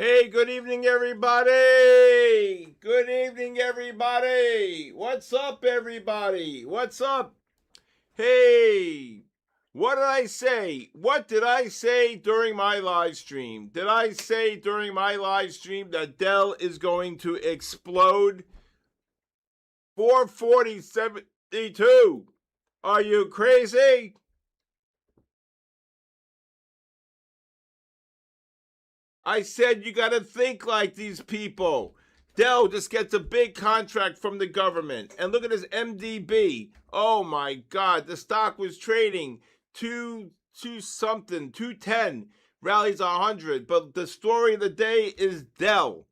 Hey, good evening, everybody. Good evening, everybody. What's up, everybody? What's up? Hey, what did I say? What did I say during my live stream? Did I say during my live stream that Dell is going to explode? 440.72. Are you crazy? I said you got to think like these people. Dell just gets a big contract from the government. And look at this MDB. Oh my God. The stock was trading two something, 210, rallies 100. But the story of the day is Dell.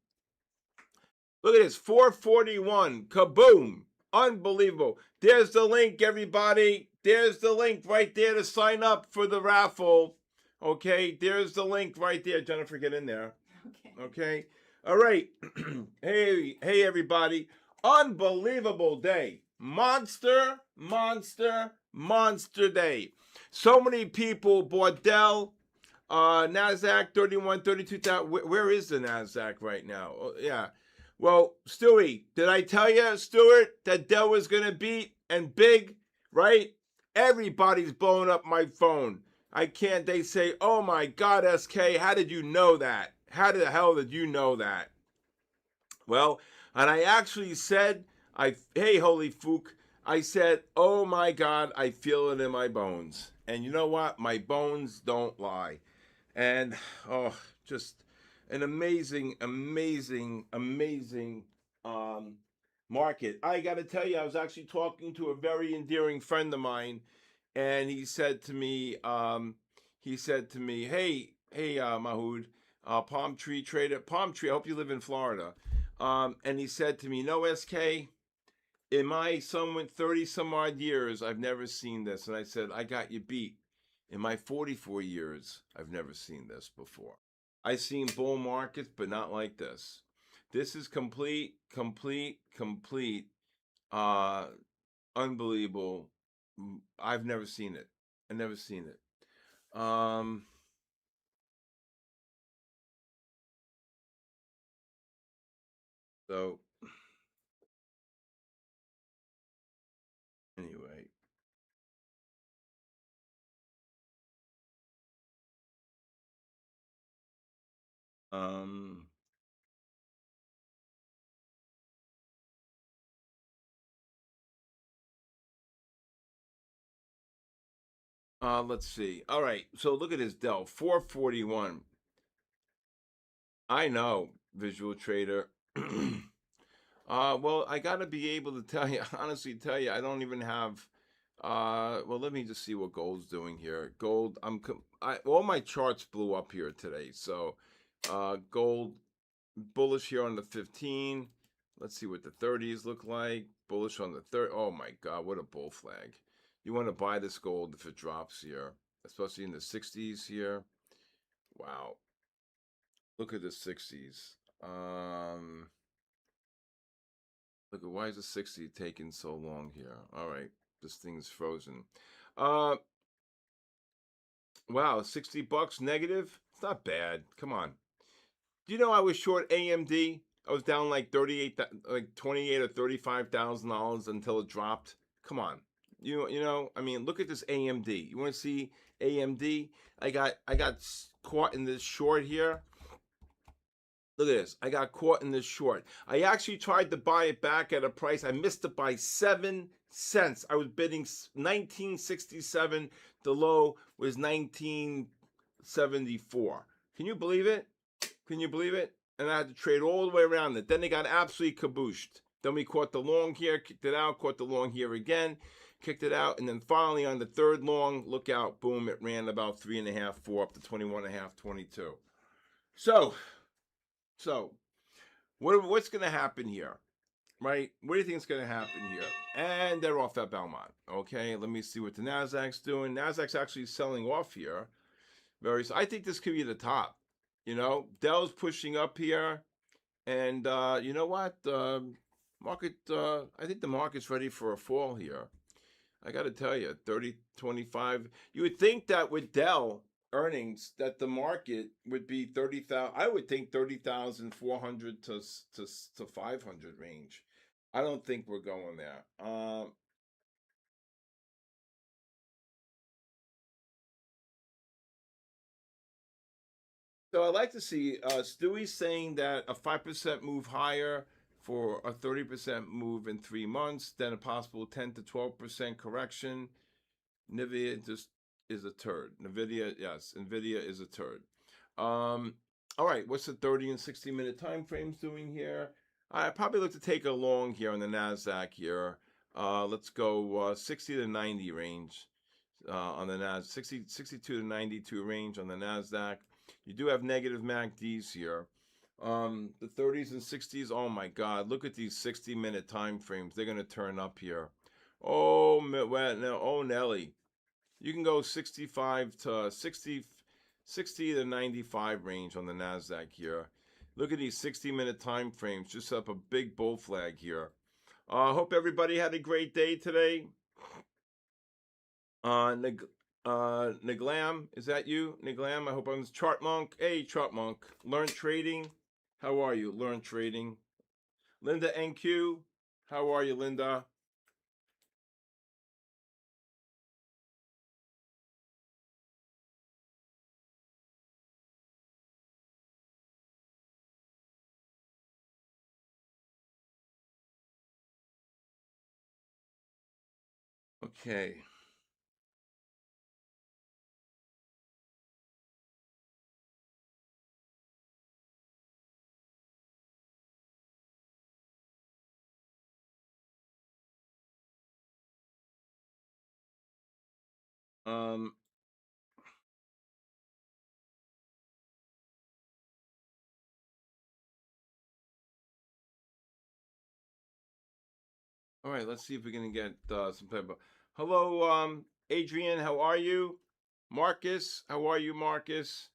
Look at this, 441. Kaboom. Unbelievable. There's the link, everybody. There's the link right there to sign up for the raffle. Okay, there's the link right there. Jennifer, get in there. Okay. All right. Hey, everybody. Unbelievable day. Monster day. So many people bought Dell. NASDAQ 31, 32,000. Where is the NASDAQ right now? Oh, yeah. Well, Stewie, did I tell you, Stuart, that Dell was going to beat and big, right? Everybody's blowing up my phone. I can't, they say, oh my God, SK, how did you know that? How the hell did you know that? Well, and I actually said, hey, Holy Fook, I said, oh my God, I feel it in my bones. And you know what? My bones don't lie. And, oh, just an amazing market. I got to tell you, I was actually talking to a very endearing friend of mine, and he said to me, hey, Mahood, palm tree trader, palm tree. I hope you live in Florida. And he said to me, no, SK, in my somewhat 30 some odd years, I've never seen this. And I said, I got you beat. In my 44 years, I've never seen this before. I've seen bull markets, but not like this. This is complete, unbelievable. I've never seen it. I've never seen it. So anyway. Let's see. All right. So look at this Dell 441. I know, visual trader. Well, I gotta be able to tell you, honestly tell you, I don't even have. Well, let me just see what gold's doing here. Gold, all my charts blew up here today. So, gold bullish here on the 15. Let's see what the 30s look like. Bullish on the 30. Oh my God, what a bull flag! You want to buy this gold if it drops here, especially in the 60s here. Wow, look at the 60s. Look at, why is the 60 taking so long here? All right, this thing's frozen. Wow, $60 negative. It's not bad. Come on. Do you know I was short AMD? I was down like 38, like 28 or $35,000 until it dropped. Come on. I mean, look at this AMD. You want to see AMD? I got caught in this short here. Look at this. I got caught in this short. I actually tried to buy it back at a price. I missed it by 7 cents. I was bidding 1967. The low was 1974. Can you believe it? Can you believe it? And I had to trade all the way around it. Then they got absolutely kabooshed. Then we caught the long here, kicked it out, caught the long here again, kicked it out. And then finally on the third long, look out, boom, it ran about 3.5, 4 up to 21.5, 22. So, what's going to happen here, right? What do you think is going to happen here? And they're off at Belmont. Okay, let me see what the Nasdaq's doing. Nasdaq's actually selling off here. I think this could be the top. Dell's pushing up here, and you know what? Market. I think the market's ready for a fall here. I got to tell you, 30, 25. You would think that with Dell, earnings that the market would be 30,000. I would think 30,400 to 500 range. I don't think we're going there. So I'd like to see Stewie saying that a 5% move higher for a 30% move in 3 months, then a possible 10 to 12% correction. Nvidia just is a turd. Nvidia, yes, Nvidia is a turd. Um, all right, what's the 30 and 60-minute time frames doing here? I probably look to take a long here on the Nasdaq here. Let's go 60 to 90 range on the Nasdaq, 62 to 92 range on the Nasdaq. You do have negative MACDs here. The 30s and 60s, oh my God, look at these 60-minute time frames. They're going to turn up here. Oh, well, no, oh Nelly. You can go 65 to 60 to 95 range on the Nasdaq here. Look at these 60-minute time frames. Just up a big bull flag here. Hope everybody had a great day today. Naglam, is that you? Naglam, I hope I'm Chart Monk. Hey, Chart Monk. Learn Trading. How are you? Learn Trading. Linda NQ. How are you, Linda? Okay. Um, all right, let's see if we can get some type of. Hello, Adrian, how are you? Marcus, how are you, Marcus?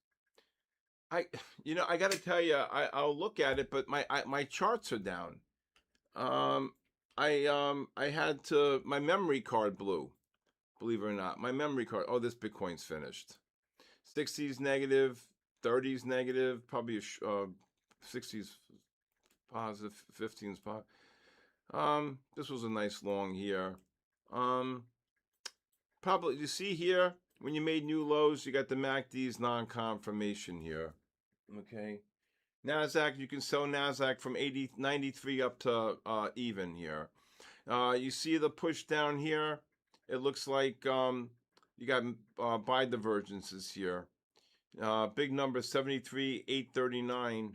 I, I got to tell you, I'll look at it, but my charts are down. Um, I had to my memory card blew. Believe it or not, my memory card. Oh, this Bitcoin's finished. 60s negative, 30s negative, probably 60s positive, 15s positive. This was a nice long here. Um, Probably you see here when you made new lows, you got the MACD's non-confirmation here. Okay. Nasdaq, you can sell Nasdaq from 93 up to even here. You see the push down here. It looks like you got buy divergences here. Big number 73, 839.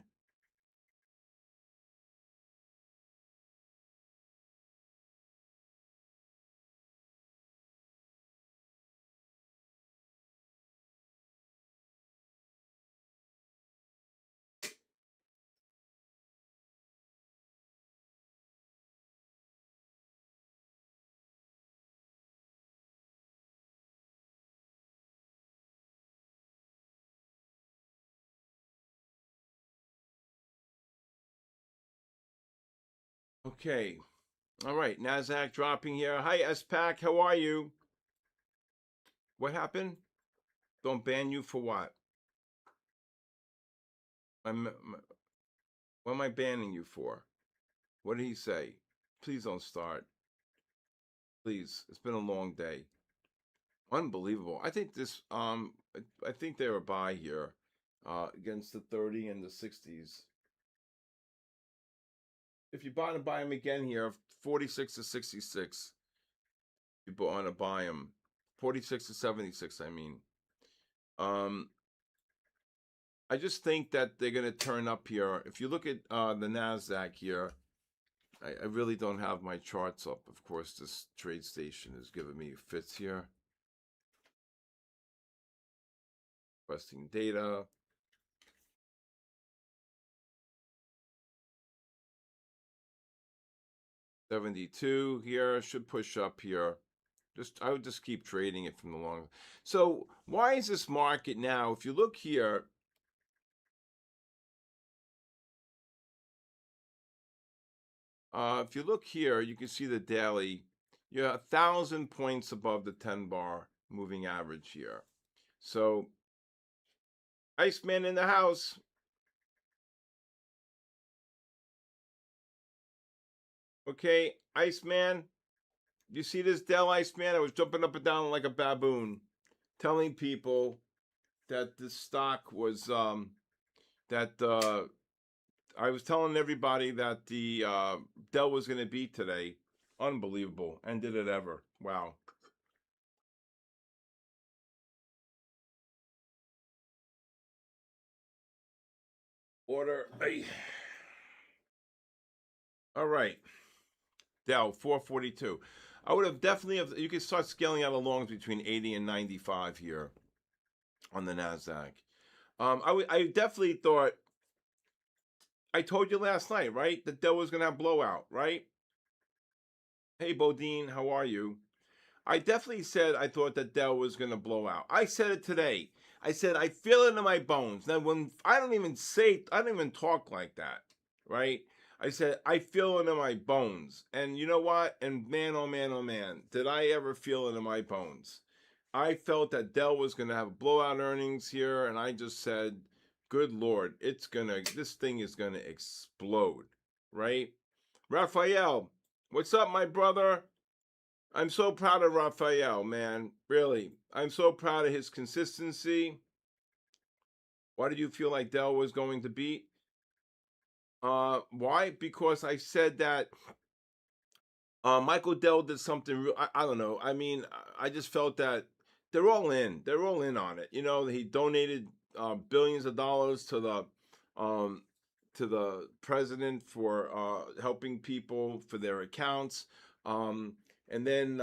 Okay. All right. Nasdaq dropping here. Hi, SPAC. How are you? What happened? Don't ban you for what? What am I banning you for? What did he say? Please don't start. Please. It's been a long day. Unbelievable. I think this I think they're a buy here against the 30 and the 60s. If you want to buy them again here, 46 to 66. People want to buy them. 46 to 76, I mean. Um I just think that they're going to turn up here. If you look at the Nasdaq here, I really don't have my charts up. Of course, this trade station is giving me fits here. Requesting data. 72 here should push up here. I would just keep trading it from the long. So why is this market now? If you look here, you can see the daily. You're 1,000 points above the 10 bar moving average here. So Iceman in the house. Okay, Iceman. You see this Dell, Iceman? I was jumping up and down like a baboon, telling people that this stock was that I was telling everybody that the Dell was going to beat today. Unbelievable. And did it ever. Wow. Order. All right. Dell 442. I would have definitely have. You could start scaling out the longs between 80 and 95 here on the Nasdaq. I definitely thought. I told you last night, right? That Dell was gonna have blowout, right? Hey, Bodine, how are you? I definitely said I thought that Dell was going to blow out. I said it today. I said I feel it in my bones. Now, when I don't even say, I don't even talk like that, right? I said I feel it in my bones, and you know what? And man, oh man, oh man, did I ever feel it in my bones? I felt that Dell was going to have blowout earnings here, and I just said, "Good Lord, this thing is gonna explode," right? Raphael, what's up, my brother? I'm so proud of Raphael, man. Really. I'm so proud of his consistency. Why did you feel like Dell was going to beat? Why? Because I said that Michael Dell did something real. I don't know. I mean, I just felt that they're all in. They're all in on it. You know, he donated billions of dollars um, to the president for helping people for their accounts. Um, and then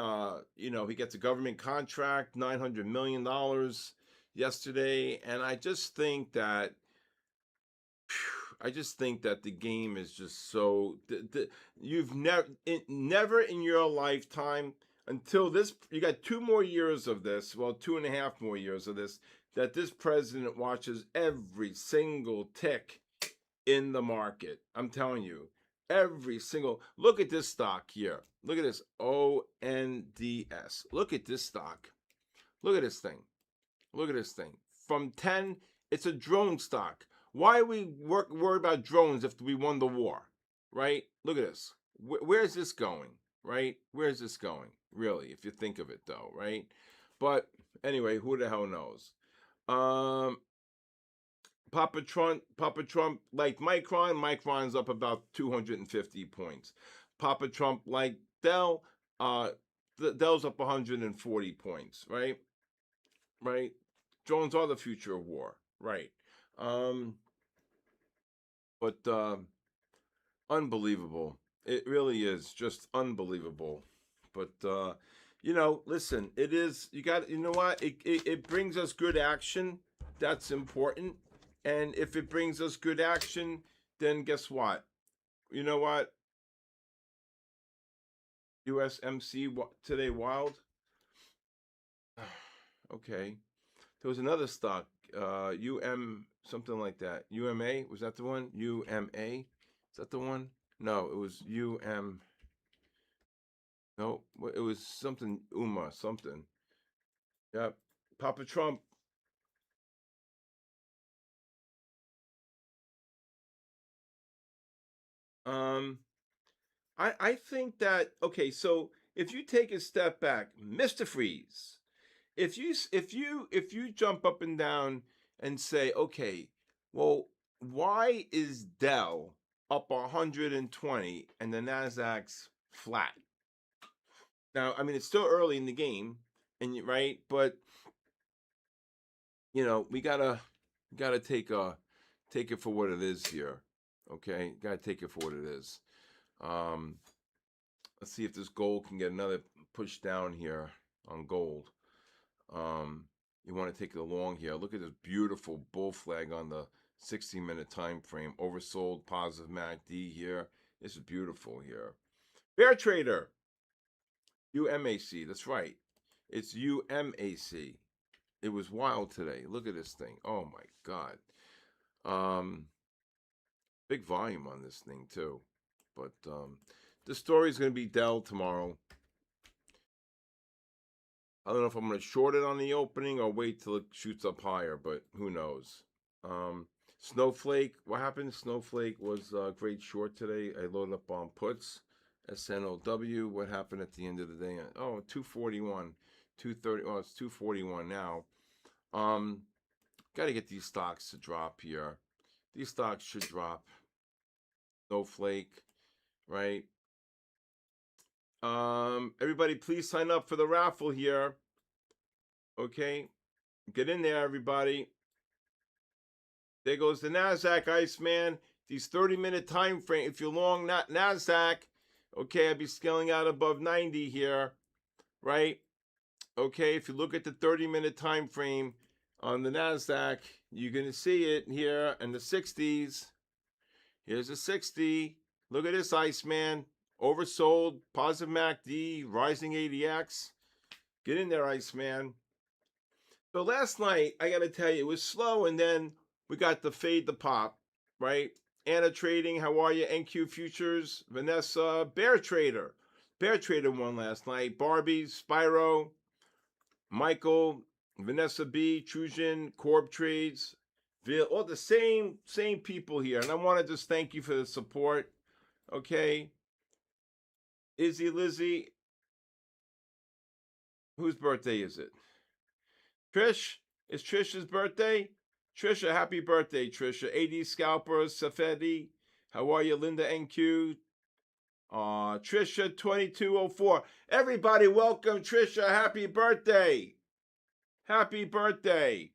you know, he gets a government contract, $900 million yesterday, and I just think that the game is just so. You've never in your lifetime until this. You got 2 more years of this. Well, 2.5 more years of this. That this president watches every single tick in the market. I'm telling you, every single. Look at this stock here. Look at this ONDS. Look at this stock. Look at this thing. Look at this thing. From 10, it's a drone stock. Why are we worried about drones if we won the war? Right? Look at this. Where's this going? Right? Where's this going? Really, if you think of it, though, right? But anyway, who the hell knows? Um, Papa Trump liked Micron. Micron's up about 250 points. Papa Trump liked Dell. Uh, Dell's up 140 points. Right? Right? Drones are the future of war, right? Um, but unbelievable. It really is just unbelievable. But you know, listen, it is. You got. You know what? It brings us good action. That's important. And if it brings us good action, then guess what? You know what? USMC today wild. Okay. There was another stock, something like that. UMA, was that the one? UMA, is that the one? No, it was UM. No, it was something UMA, something. Yep. Papa Trump. Um, I think that okay. So if you take a step back, Mister Freeze, if you jump up and down and say, okay, well, why is Dell up 120 and the Nasdaq's flat? Now, I mean, it's still early in the game, and right, but you know, we gotta take it for what it is here. Okay, gotta take it for what it is. Um, let's see if this gold can get another push down here on gold. Um, you want to take it along here. Look at this beautiful bull flag on the 60-minute time frame. Oversold, positive MACD here. This is beautiful here. Bear Trader, UMAC. That's right. It's UMAC. It was wild today. Look at this thing. Oh my God. Um, big volume on this thing too. But the story is going to be Dell tomorrow. I don't know if I'm going to short it on the opening or wait till it shoots up higher, but who knows? Snowflake, what happened? Snowflake was a great short today. I loaded up on puts. SNOW, what happened at the end of the day? Oh, 241, 230. Oh, it's 241 now. Got to get these stocks to drop here. These stocks should drop. Snowflake, right? Everybody, please sign up for the raffle here. Okay, get in there, everybody. There goes the Nasdaq, Iceman. These 30-minute time frame. If you're long Nasdaq, okay, I'd be scaling out above 90 here, right? Okay, if you look at the 30-minute time frame on the Nasdaq, you're gonna see it here in the 60s. Here's a 60. Look at this, Iceman. Oversold, positive MACD, rising ADX. Get in there, Iceman. So last night, I got to tell you, it was slow, and then we got the fade the pop, right? Anna Trading, how are you? NQ Futures, Vanessa, Bear Trader. Bear Trader won last night. Barbie, Spyro, Michael, Vanessa B, Trujan, Corb Trades, all the same people here. And I want to just thank you for the support. Okay. Izzy Lizzie, whose birthday is it? Trish, it's Trisha's birthday. Trisha, happy birthday, Trisha. AD Scalper, Safedi, how are you? Linda NQ, Trisha 2204. Everybody, welcome Trisha. Happy birthday. Happy birthday.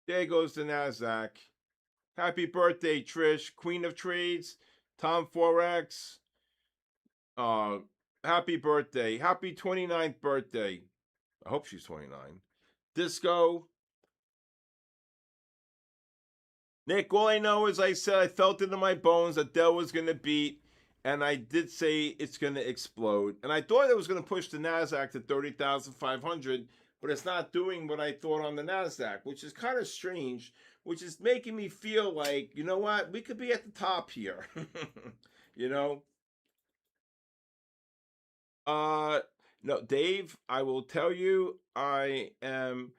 There goes the Nasdaq. Happy birthday, Trish. Queen of Trades, Tom Forex. Happy birthday. Happy 29th birthday. I hope she's 29. Disco. Nick, all I know is I said I felt it in my bones that Dell was going to beat, and I did say it's going to explode. And I thought it was going to push the NASDAQ to 30,500, but it's not doing what I thought on the NASDAQ, which is kind of strange, which is making me feel like, you know what, we could be at the top here. You know? No, Dave, I will tell you, I am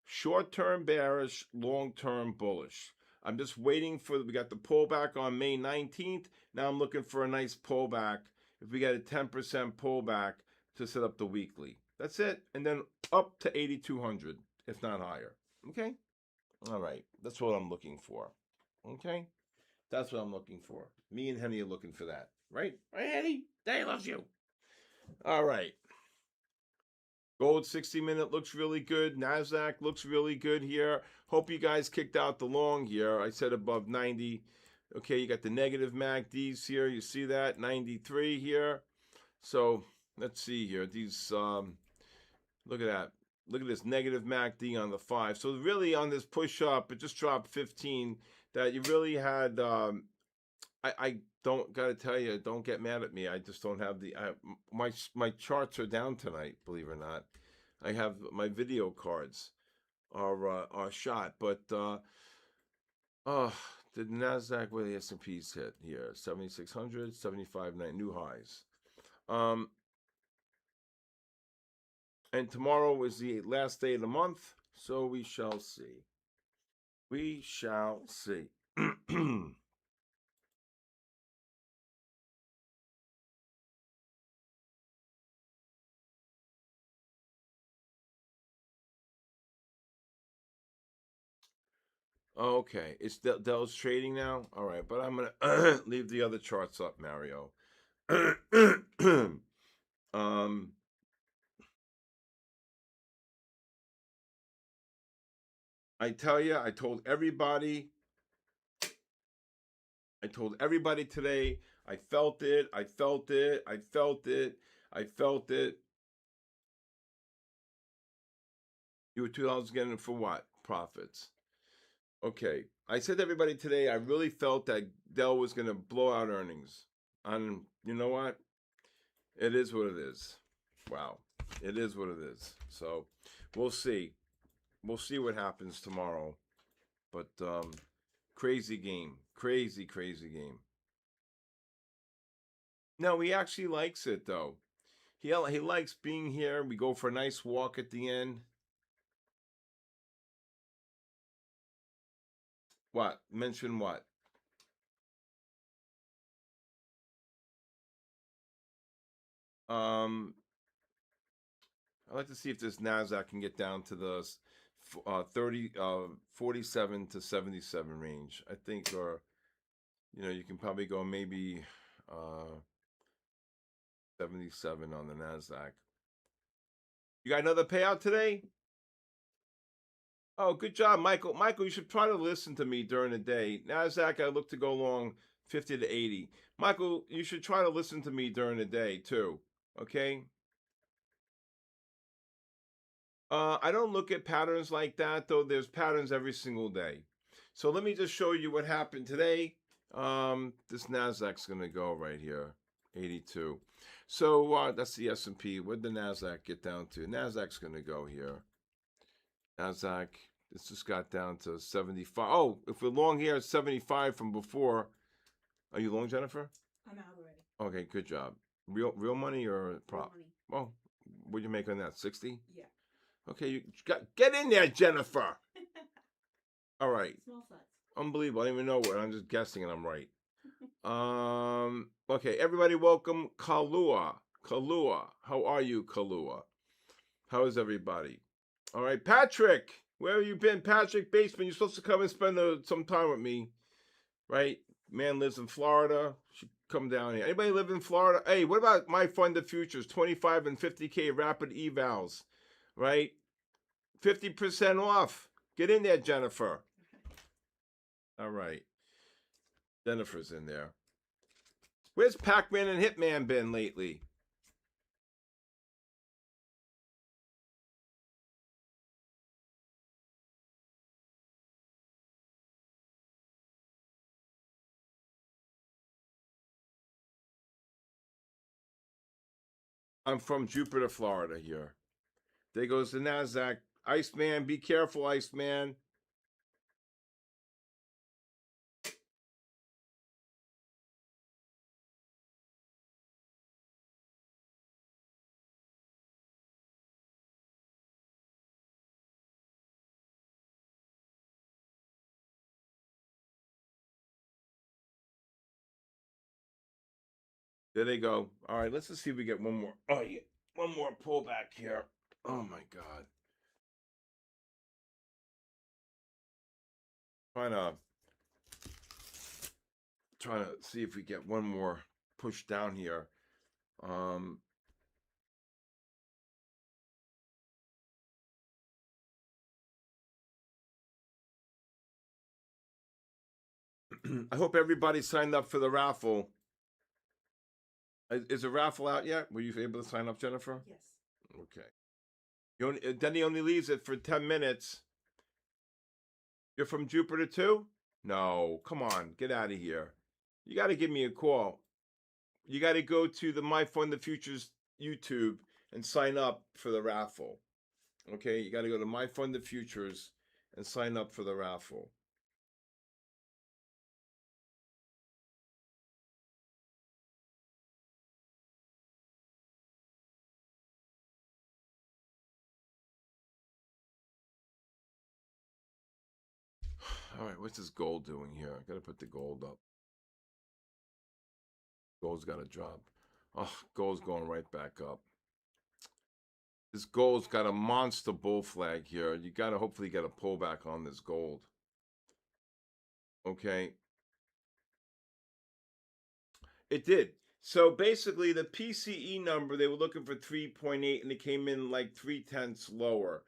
short-term bearish, long-term bullish. I'm just waiting for, we got the pullback on May 19th. Now I'm looking for a nice pullback. If we get a 10% pullback to set up the weekly. That's it. And then up to 8,200, if not higher. Okay? All right. That's what I'm looking for. Okay? That's what I'm looking for. Me and Henny are looking for that. Right? Right, Henny? Daddy loves you. All right. Gold 60-minute looks really good. NASDAQ looks really good here. Hope you guys kicked out the long here. I said above 90. Okay, you got the negative MACDs here. You see that? 93 here. So let's see here. These, look at that. Look at this negative MACD on the 5. So really on this push up, it just dropped 15. That you really had, I don't got to tell you, don't get mad at me. I just don't have my charts are down tonight, believe it or not. I have my video cards are shot, but the Nasdaq, where the S&Ps hit here, 7,600, 75.9 new highs. And tomorrow is the last day of the month, so we shall see. We shall see. Okay, it's Dell's trading now. All right, but I'm gonna leave the other charts up, Mario. I tell you, I told everybody today. I felt it. I felt it. I felt it. I felt it. You were $2 getting for what? Profits. Okay. I said to everybody today, I really felt that Dell was going to blow out earnings. And you know what? It is what it is. Wow. It is what it is. So we'll see. We'll see what happens tomorrow. But crazy game. Crazy game. No, he actually likes it, though. He likes being here. We go for a nice walk at the end. What? Mention what? Um, I'd like to see if this Nasdaq can get down to the 47 to 77 range. I think, or you can probably go maybe 77 on the Nasdaq. You got another payout today? Oh, good job, Michael. Michael, you should try to listen to me during the day. Nasdaq, I look to go long 50 to 80. Michael, you should try to listen to me during the day too. Okay? I don't look at patterns like that, though. There's patterns every single day. So let me just show you what happened today. This Nasdaq's going to go right here, 82. So that's the S&P. Where'd the Nasdaq get down to? Nasdaq's going to go here. Nasdaq, this just got down to 75. Oh, if we're long here, it's 75 from before. Are you long, Jennifer? I'm out already. Okay, good job. Real money or prop? Real money. Well, what'd you make on that? 60? Yeah. Okay, you get in there, Jennifer. All right. Small size. Unbelievable. I don't even know what. I'm just guessing and I'm right. Okay, everybody welcome Kalua. Kalua. How are you, Kalua? How is everybody? All right, Patrick. Where have you been? Patrick Baseman, you're supposed to come and spend some time with me, right? Man lives in Florida. Should come down here. Anybody live in Florida? Hey, what about my fund of futures? 25 and 50K rapid evals, right? 50% off. Get in there, Jennifer. All right. Jennifer's in there. Where's Pac-Man and Hitman been lately? I'm from Jupiter, Florida here. There goes the NASDAQ. Iceman, be careful, Iceman. There they go. All right, let's just see if we get one more. Oh, yeah. One more pullback here. Oh, my God. Trying to see if we get one more push down here. I hope everybody signed up for the raffle. Is the raffle out yet? Were you able to sign up, Jennifer? Yes. Okay. Then he only leaves it for 10 minutes. You're from Jupiter too? No, come on, get out of here. You got to give me a call. You got to go to the My Fund the Futures YouTube and sign up for the raffle. Okay, you got to go to My Fund the Futures and sign up for the raffle. All right, what's this gold doing here? I got to put the gold up. Gold's got to drop. Oh, gold's going right back up. This gold's got a monster bull flag here. You got to hopefully get a pullback on this gold. Okay. It did. So basically, the PCE number, they were looking for 3.8 and it came in like 3/10 lower.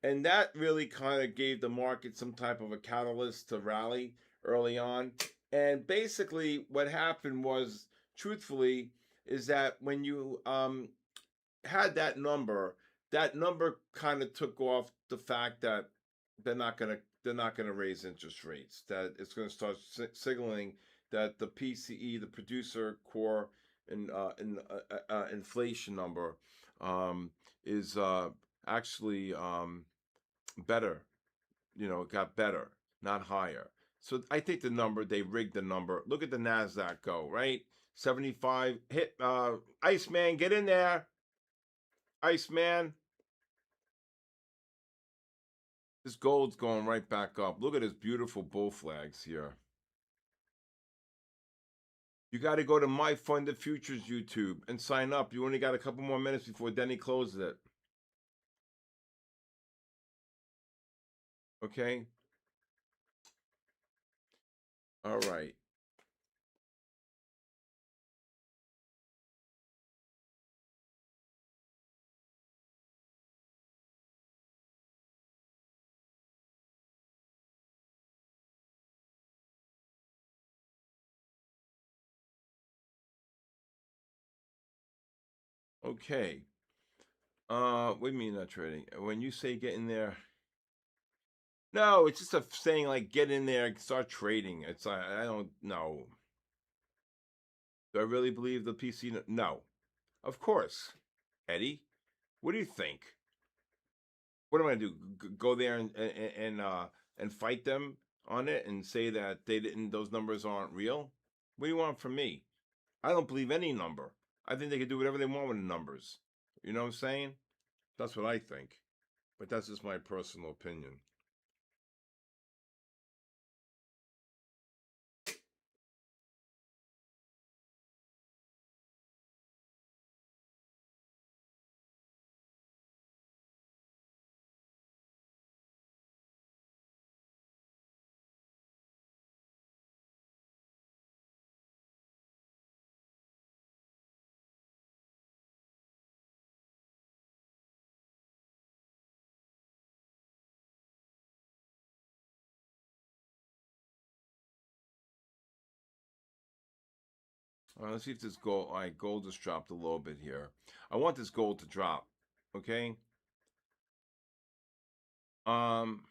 And that really kind of gave the market some type of a catalyst to rally early on. And basically, what happened was, truthfully, is that when you had that number kind of took off the fact that they're not gonna raise interest rates. That it's going to start signaling that the PCE, the producer core and inflation number, is actually better. It got better, not higher. So I think they rigged the number. Look at the Nasdaq go, right? 75 hit. Iceman, get in there. Iceman. This gold's going right back up. Look at his beautiful bull flags here. You got to go to My Fund of Futures YouTube and sign up. You only got a couple more minutes before Denny closes it. Okay? All right. Okay. What do you mean not trading? When you say get in there, no, it's just a saying like get in there, start trading. It's like I don't know. Do I really believe the PC? No, of course, Eddie. What do you think? What am I gonna do? Go there and fight them on it and say that they didn't? Those numbers aren't real. What do you want from me? I don't believe any number. I think they can do whatever they want with the numbers. You know what I'm saying? That's what I think. But that's just my personal opinion. Let's see if this gold. All right, gold just dropped a little bit here. I want this gold to drop. Okay. Um.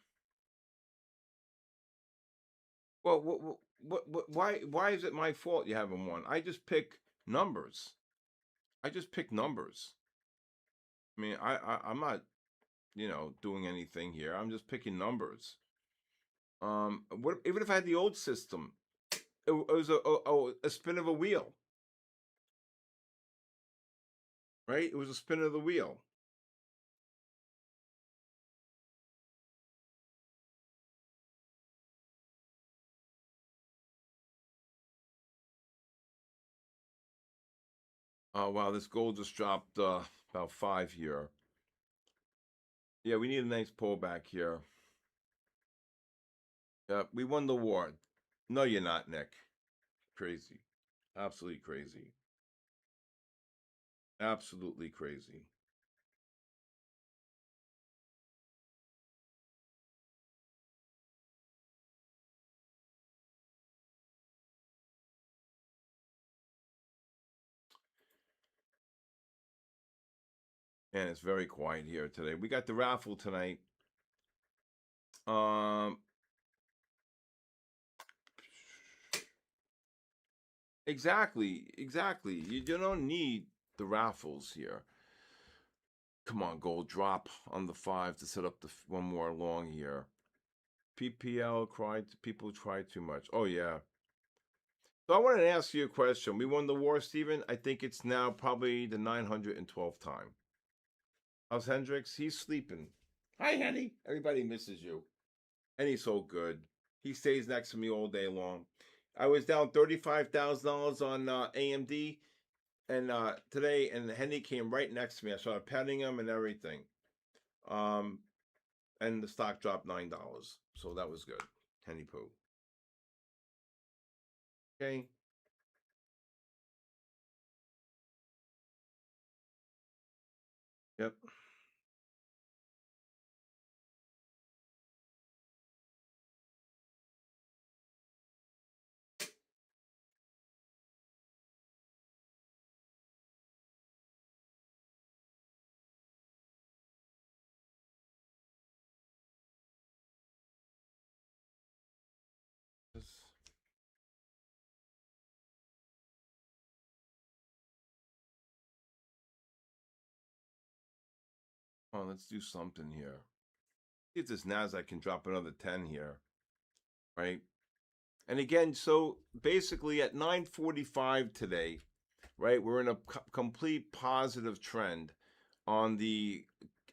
Well, why is it my fault you haven't won? I just pick numbers. I just pick numbers. I mean, I'm not, doing anything here. I'm just picking numbers. What even if I had the old system? It was a spin of a wheel, right? It was a spin of the wheel. Oh wow, this gold just dropped about 5 here. Yeah, we need a nice pullback here. Yeah, we won the war. No, you're not, Nick. Crazy. Absolutely crazy. Absolutely crazy. And it's very quiet here today. We got the raffle tonight. Um, exactly. You don't need the raffles here. Come on, gold drop on the 5 to set up the one more long here. PPL people try too much. Oh yeah. So I wanted to ask you a question. We won the war, Steven. I think it's now probably the 912th time. How's Hendrix? He's sleeping. Hi, Henny. Everybody misses you. And he's so good. He stays next to me all day long. I was down $35,000 on AMD, and today, and Henny came right next to me. I started petting him and everything. Um, and the stock dropped $9, so that was good. Henny poo. Okay. Yep. Oh, let's do something here. See if this Nasdaq can drop another 10 here, right? And again, so basically at 9:45 today, right, we're in a complete positive trend on the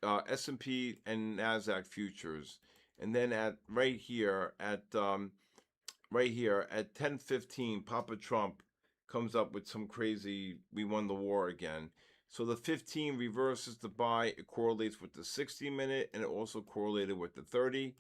S&P and Nasdaq futures, and then at right here at 10:15, Papa Trump comes up with some crazy, we won the war again. So the 15 reverses the buy. It correlates with the 60-minute, and it also correlated with the 30.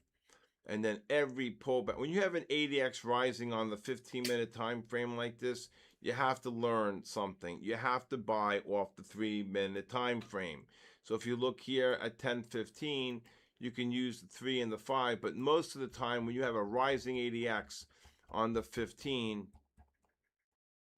And then every pullback, when you have an ADX rising on the 15-minute time frame like this, you have to learn something. You have to buy off the 3-minute time frame. So if you look here at 10:15, you can use the 3 and the 5, but most of the time when you have a rising ADX on the 15,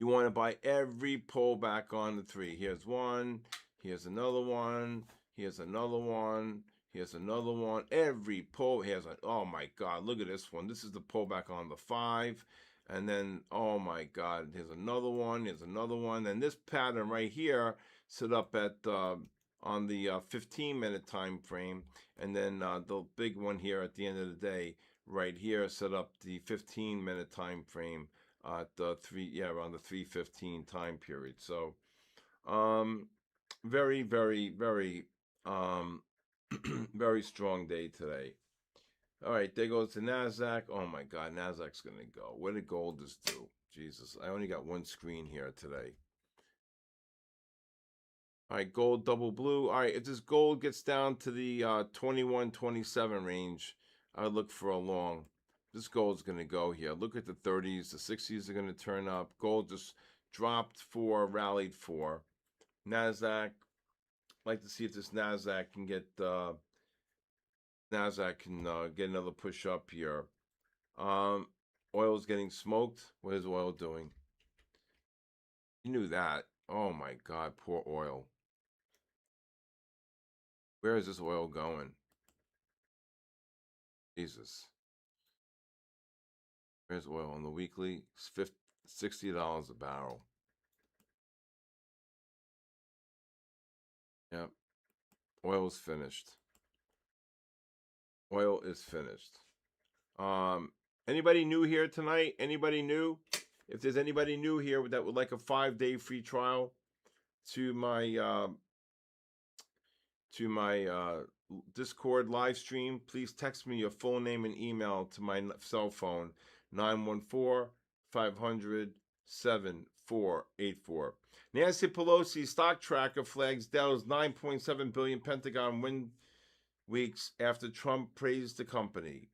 you want to buy every pullback on the 3. Here's one, here's another one, here's another one, here's another one. Every pull, oh my God, look at this one. This is the pullback on the 5. And then, oh my God, here's another one, here's another one. And this pattern right here set up at on the 15-minute time frame. And then the big one here at the end of the day, right here, set up the 15-minute time frame at around the 3:15 time period. So very, very, very very strong day today. All right, there goes the Nasdaq. Oh my God, Nasdaq's gonna go. Where did gold just do? Jesus, I only got one screen here today. All right, gold double blue. All right, if this gold gets down to the 21-27 range, I would look for a long. This gold's going to go here. Look at the 30s. The 60s are going to turn up. Gold just dropped 4, rallied 4. Nasdaq, like to see if this Nasdaq can get get another push up here. Oil's getting smoked. What is oil doing? You knew that. Oh my God, poor oil. Where is this oil going? Jesus. Where's oil on the weekly? It's $60 a barrel. Yep. Oil is finished. Oil is finished. Anybody new here tonight? Anybody new? If there's anybody new here that would like a 5-day free trial to my Discord live stream, please text me your full name and email to my cell phone, 914-500-7484. Nancy Pelosi stock tracker flags Dell's $9.7 billion Pentagon win weeks after Trump praised the company.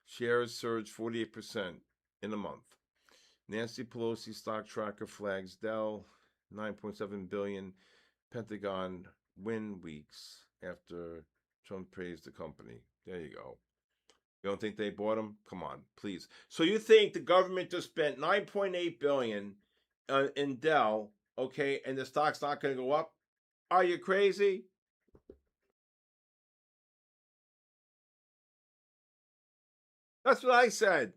Shares surged 48% in a month. Nancy Pelosi stock tracker flags Dell $9.7 billion Pentagon win weeks after Trump praised the company. There you go. You don't think they bought them? Come on, please. So you think the government just spent $9.8 billion in Dell, okay, and the stock's not going to go up? Are you crazy? That's what I said.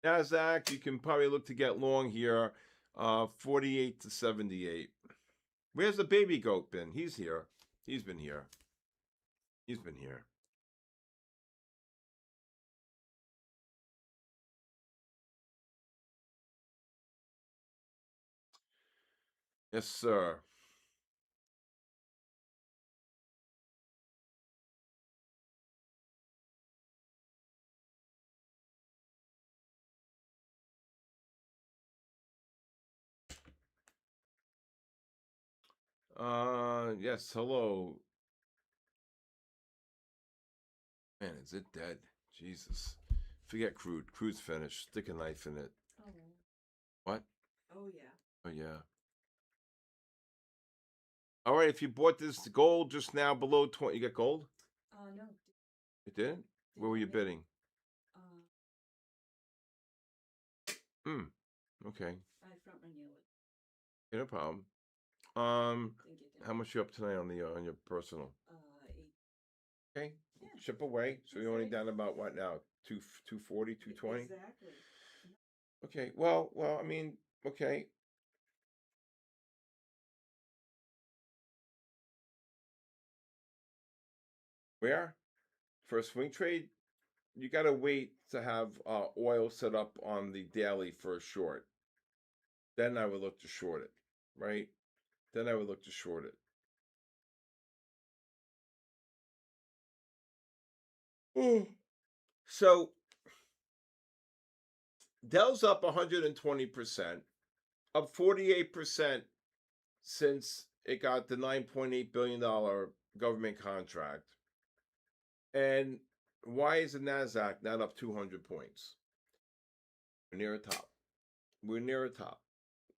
Nasdaq, you can probably look to get long here, 48 to 78. Where's the baby goat been? He's here. He's been here. He's been here. Yes, sir. Yes, hello. Man, is it dead? Jesus. Forget crude. Crude's finished. Stick a knife in it. Oh. What? Oh, yeah. Oh, yeah. All right, if you bought this gold just now below 20, you got gold? No. You didn't? Where were you bidding? Okay. I front renew it. Yeah, no problem. How much you up tonight on your personal? 8. Okay. Yeah. Chip away. So you're only down about what now? 240, 220? Exactly. Okay. Well, I mean, okay. Where? For a swing trade, you got to wait to have oil set up on the daily for a short. Then I would look to short it, right? Then I would look to short it. So Dell's up 120%, up 48% since it got the $9.8 billion government contract. And why is the NASDAQ not up 200 points? We're near a top. We're near a top.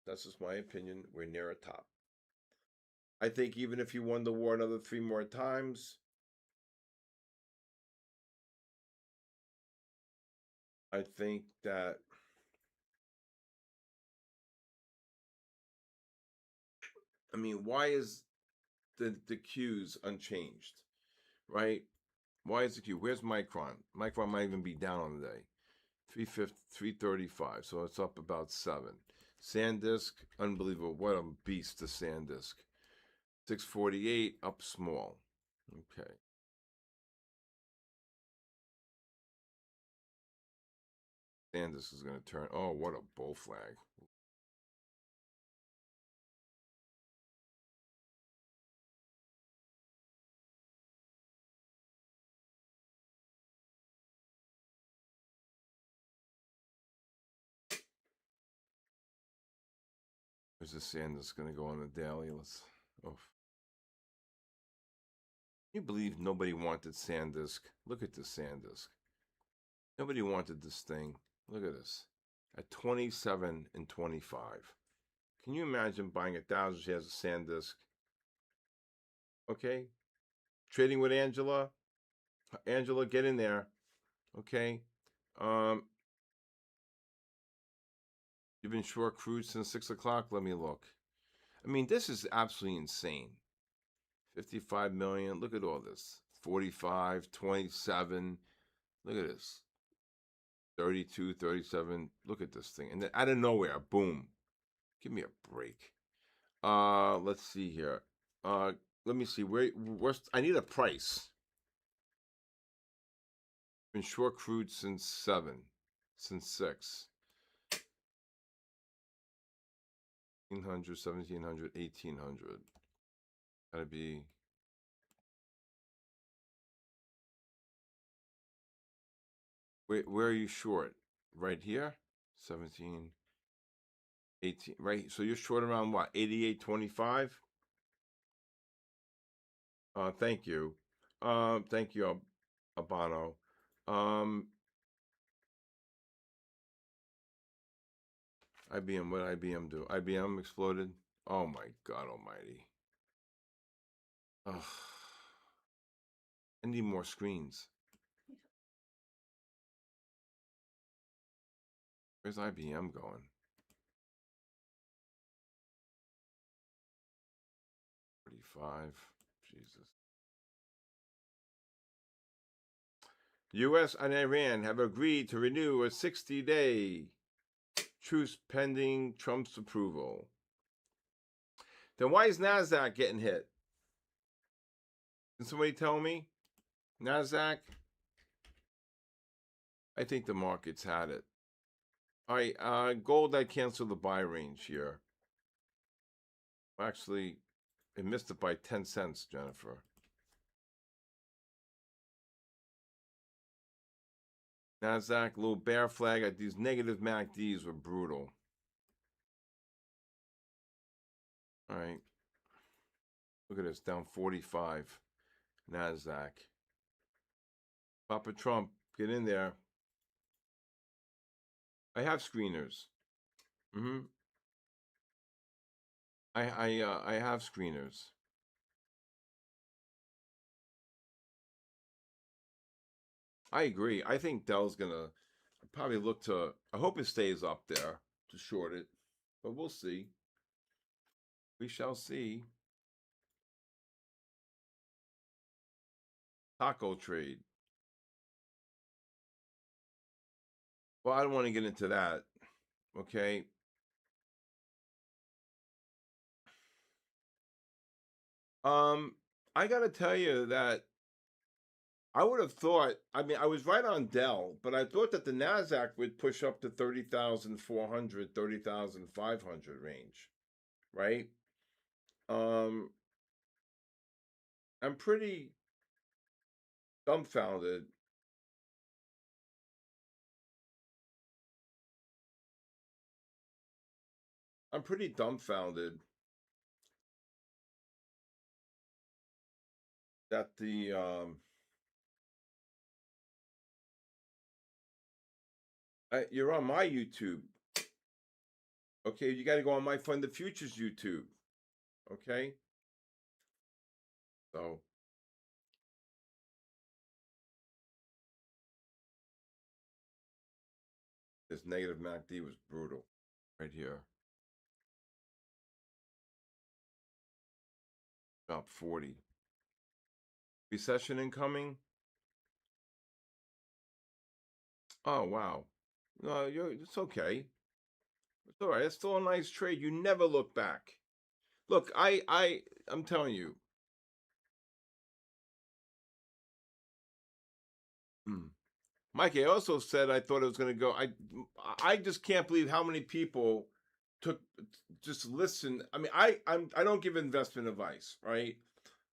That's just my opinion. We're near a top. I think even if you won the war another 3 more times, I think that, I mean, why is the Qs unchanged, right? Why is the Q? Where's Micron? Micron might even be down on the day. 335, so it's up about 7. SanDisk, unbelievable. What a beast, the SanDisk. 648, up small. Okay. SanDisk is going to turn. Oh, what a bull flag. Where's the SanDisk going to go on the daily? Let's. Oh. Can you believe nobody wanted SanDisk? Look at the SanDisk. Nobody wanted this thing. Look at this. At 27 and 25. Can you imagine buying 1,000 shares of SanDisk? Okay. Trading with Angela. Angela, get in there. Okay. You've been short crude since 6 o'clock. Let me look. I mean, this is absolutely insane. 55 million. Look at all this. 45, 27. Look at this. 32, 37. Look at this thing. And then out of nowhere, boom. Give me a break. Let's see here. Let me see. Where's I need a price. Been short crude since 7. Since 6. 1,500, 1,700, 1,800. Gotta be. Where are you short? Right here? 17, 18. Right. So you're short around what? 88.25? Thank you. Thank you, Abano. IBM, what did IBM do? IBM exploded? Oh my God almighty. Ugh. I need more screens. Where's IBM going? $45. Jesus. U.S. and Iran have agreed to renew a 60-day truce pending Trump's approval. Then why is NASDAQ getting hit? Can somebody tell me? NASDAQ? I think the market's had it. All right, gold, I canceled the buy range here. Actually, it missed it by 10 cents, Jennifer. NASDAQ, little bear flag. These negative MACDs were brutal. All right. Look at this, down 45. NASDAQ. Papa Trump, get in there. I have screeners. I have screeners. I agree. I think Dell's gonna probably look to. I hope it stays up there to short it, but we'll see. We shall see. Taco trade. Well, I don't want to get into that. Okay. I gotta tell you that I would have thought. I mean, I was right on Dell, but I thought that the Nasdaq would push up to 30,400, 30,500 range, right? I'm pretty dumbfounded I'm pretty dumbfounded that you're on my YouTube. Okay, you got to go on my Fund the Future's YouTube. Okay, so this negative MACD was brutal right here. About 40. Recession incoming. Oh wow. No, it's okay. It's all right. It's still a nice trade. You never look back. Look, I'm telling you. Hmm. Mike, I also said I thought it was going to go. I just can't believe how many people took just listen. I mean, I don't give investment advice, right?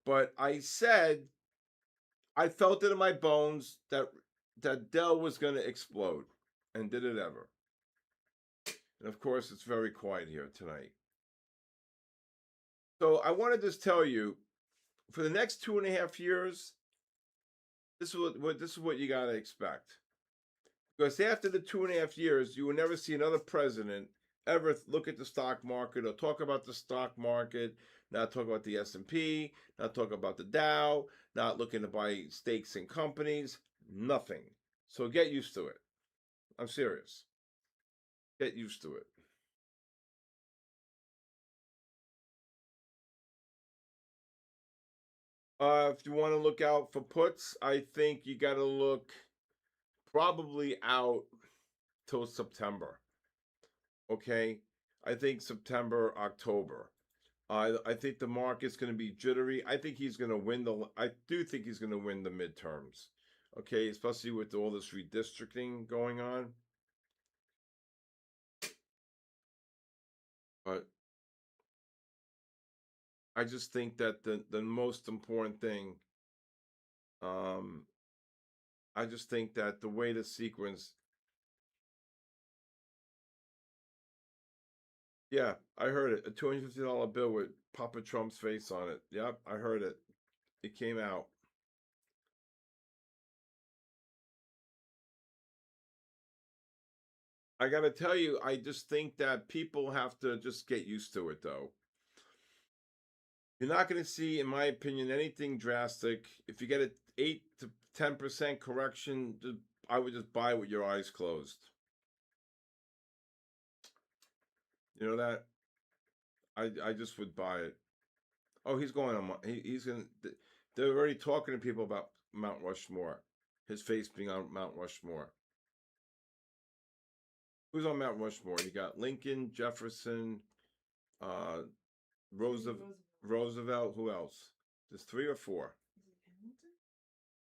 But I said I felt it in my bones that Dell was going to explode, and did it ever? And of course, it's very quiet here tonight. So I want to just tell you, for the next 2.5 years, this is what you got to expect. Because after the 2.5 years, you will never see another president ever look at the stock market or talk about the stock market, not talk about the S&P, not talk about the Dow, not looking to buy stakes in companies, nothing. So get used to it. I'm serious. Get used to it. If you want to look out for puts, I think you got to look probably out till September. Okay, I think September, October. I think the market's going to be jittery. I think he's going to win the. I do think he's going to win the midterms. Okay, especially with all this redistricting going on. But I just think that the most important thing. Um, I just think that the way the sequence. Yeah, I heard it. A $250 bill with Papa Trump's face on it. Yep, I heard it. It came out. I got to tell you, I just think that people have to just get used to it, though. You're not going to see, in my opinion, anything drastic. If you get an 8 to 10% correction, I would just buy with your eyes closed. You know that? I just would buy it. Oh, he's going on. He's going. They're already talking to people about Mount Rushmore. His face being on Mount Rushmore. Who's on Mount Rushmore? You got Lincoln, Jefferson, uh, Roosevelt. Who else? There's 3 or 4.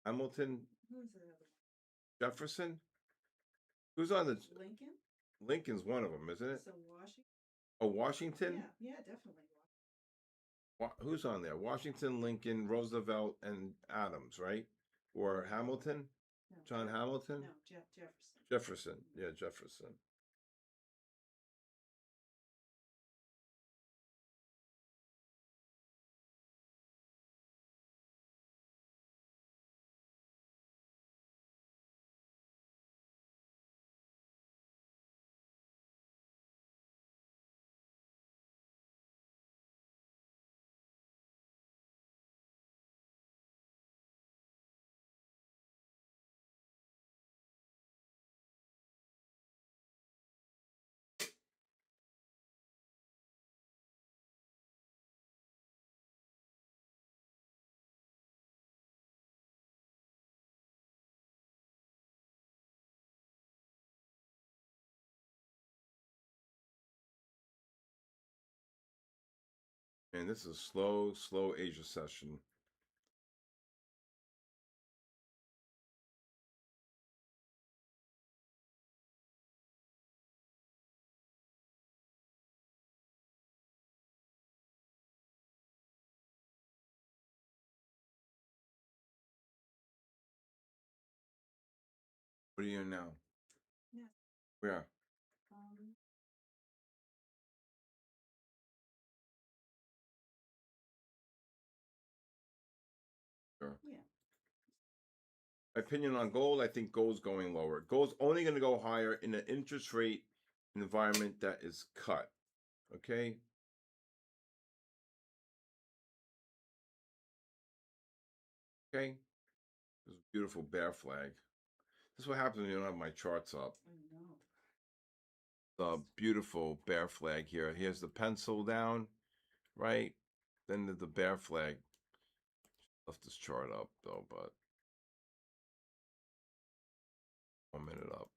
Hamilton, Jefferson. Who's on the Lincoln? Lincoln's one of them, isn't it? So Washington? Oh, Washington. Yeah, definitely. Who's on there? Washington, Lincoln, Roosevelt, and Adams, right? Or Hamilton? No, John Hamilton? No, Jefferson. Jefferson. Yeah, Jefferson. And this is a slow Asia session. What are you in now? Yeah. Where? Um, My opinion on gold, I think gold's going lower. Gold's only going to go higher in an interest rate environment that is cut. Okay? Okay? This is a beautiful bear flag. This is what happens when you don't have my charts up. I know. The beautiful bear flag here. Here's the pencil down, right? Then the bear flag. Left this chart up though, but 1 minute up.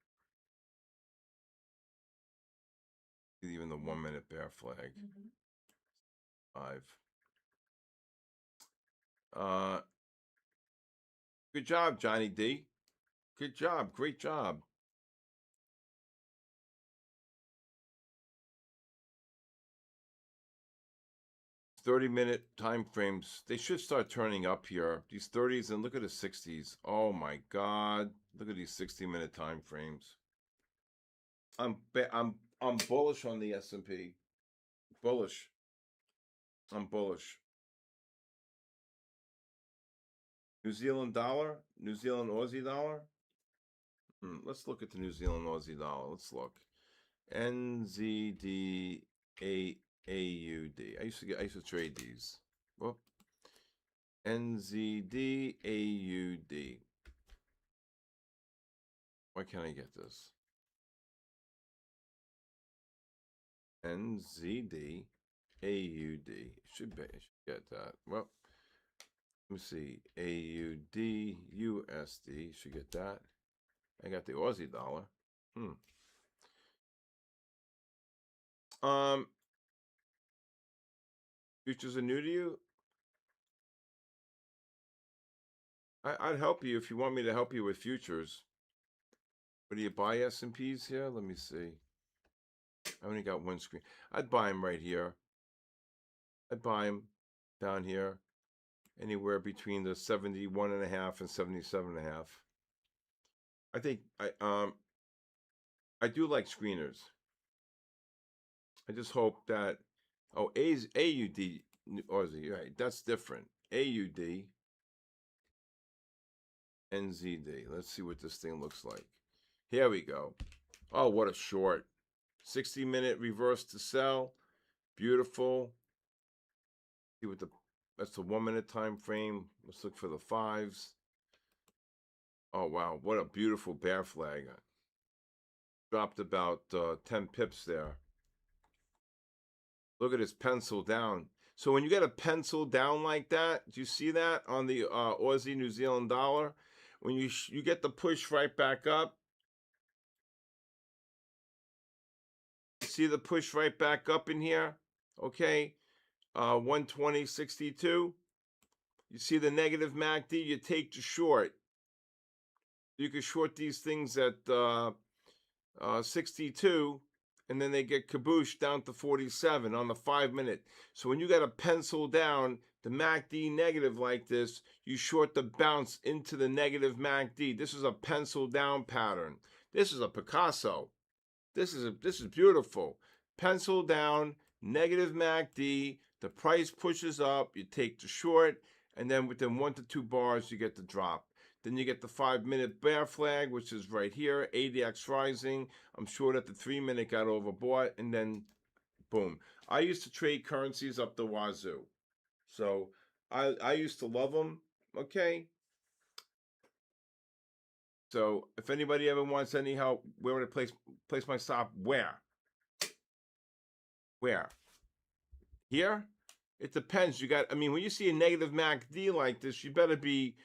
Even the 1 minute bear flag. 5. Good job, Johnny D. Good job. Great job. "30-minute time frames. They should start turning up here. These 30s, and look at the 60s. Oh my God. Look at these 60-minute time frames. I'm bullish on the S&P. Bullish. I'm bullish. New Zealand dollar, New Zealand Aussie dollar. Let's look at the New Zealand Aussie dollar. Let's look. NZD AUD. I used to trade these. Whoop. NZD AUD. Why can't I get this? NZD AUD. Should get that. Well, let me see. AUD USD. Should get that. I got the Aussie dollar. Futures are new to you? I'd help you if you want me to help you with futures. But do you buy S&Ps here? Let me see. I only got one screen. I'd buy them right here. I'd buy them down here. Anywhere between the 71.5 and 77.5. I think I do like screeners. I just hope that AUD Aussie, right? That's different. AUD NZD. Let's see what this thing looks like. Here we go. Oh, what a short. 60-minute reverse to sell. Beautiful. See what that's the 1 minute time frame. Let's look for the 5s. Oh wow, what a beautiful bear flag. Dropped about 10 pips there. Look at his pencil down. So when you get a pencil down like that, do you see that on the Aussie New Zealand dollar? When you get the push right back up, see the push right back up in here, okay? 120.62. You see the negative MACD, you take the short. You can short these things at 62, and then they get kabooshed down to 47 on the 5 minute. So when you got a pencil down the MACD negative like this, you short the bounce into the negative MACD. This is a pencil down pattern. This is a Picasso. This is beautiful. Pencil down, negative MACD. The price pushes up. You take the short, and then within 1 to 2 bars, you get the drop. Then you get the 5 minute bear flag, which is right here. ADX rising. I'm sure that the 3 minute got overbought, and then boom. I used to trade currencies up the wazoo, so I used to love them. Okay. So if anybody ever wants any help, where would I place my stop? Where? Here? It depends. I mean, when you see a negative MACD like this, you better be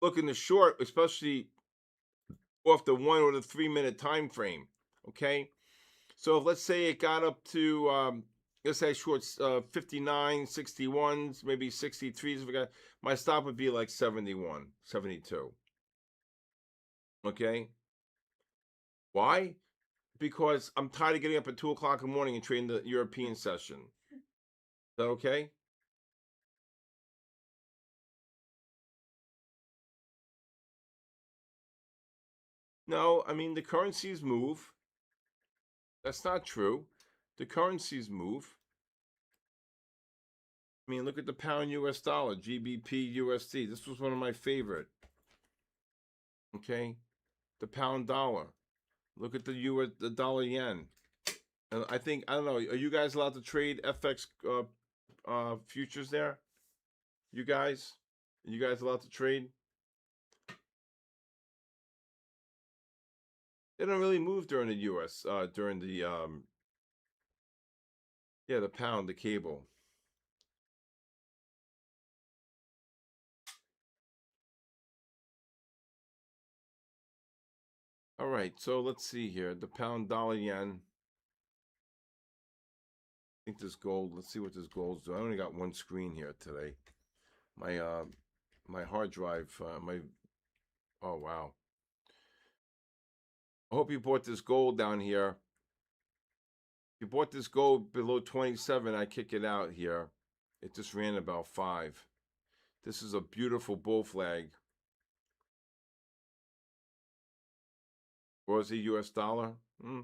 looking to short, especially off the 1 or the 3 minute time frame. Okay? So if let's say it got up to let's say short 59, 61s, maybe 63s, my stop would be like 71, 72. Okay? Why? Because I'm tired of getting up at 2 o'clock in the morning and trading the European session. Is that okay? No, I mean, the currencies move. That's not true. The currencies move. I mean, look at the pound US dollar, GBP USD. This was one of my favorite. Okay, the pound dollar. Look at the dollar yen. And I don't know. Are you guys allowed to trade FX futures there? You guys? Are you guys allowed to trade? They don't really move during the U.S. During the the pound, the cable. All right, so let's see here. The pound, dollar, yen. I think this gold. Let's see what this gold's doing. I only got one screen here today. My hard drive. Oh wow. I hope you bought this gold down here. If you bought this gold below 27, I kick it out here. It just ran about 5. This is a beautiful bull flag. Or is it US dollar? I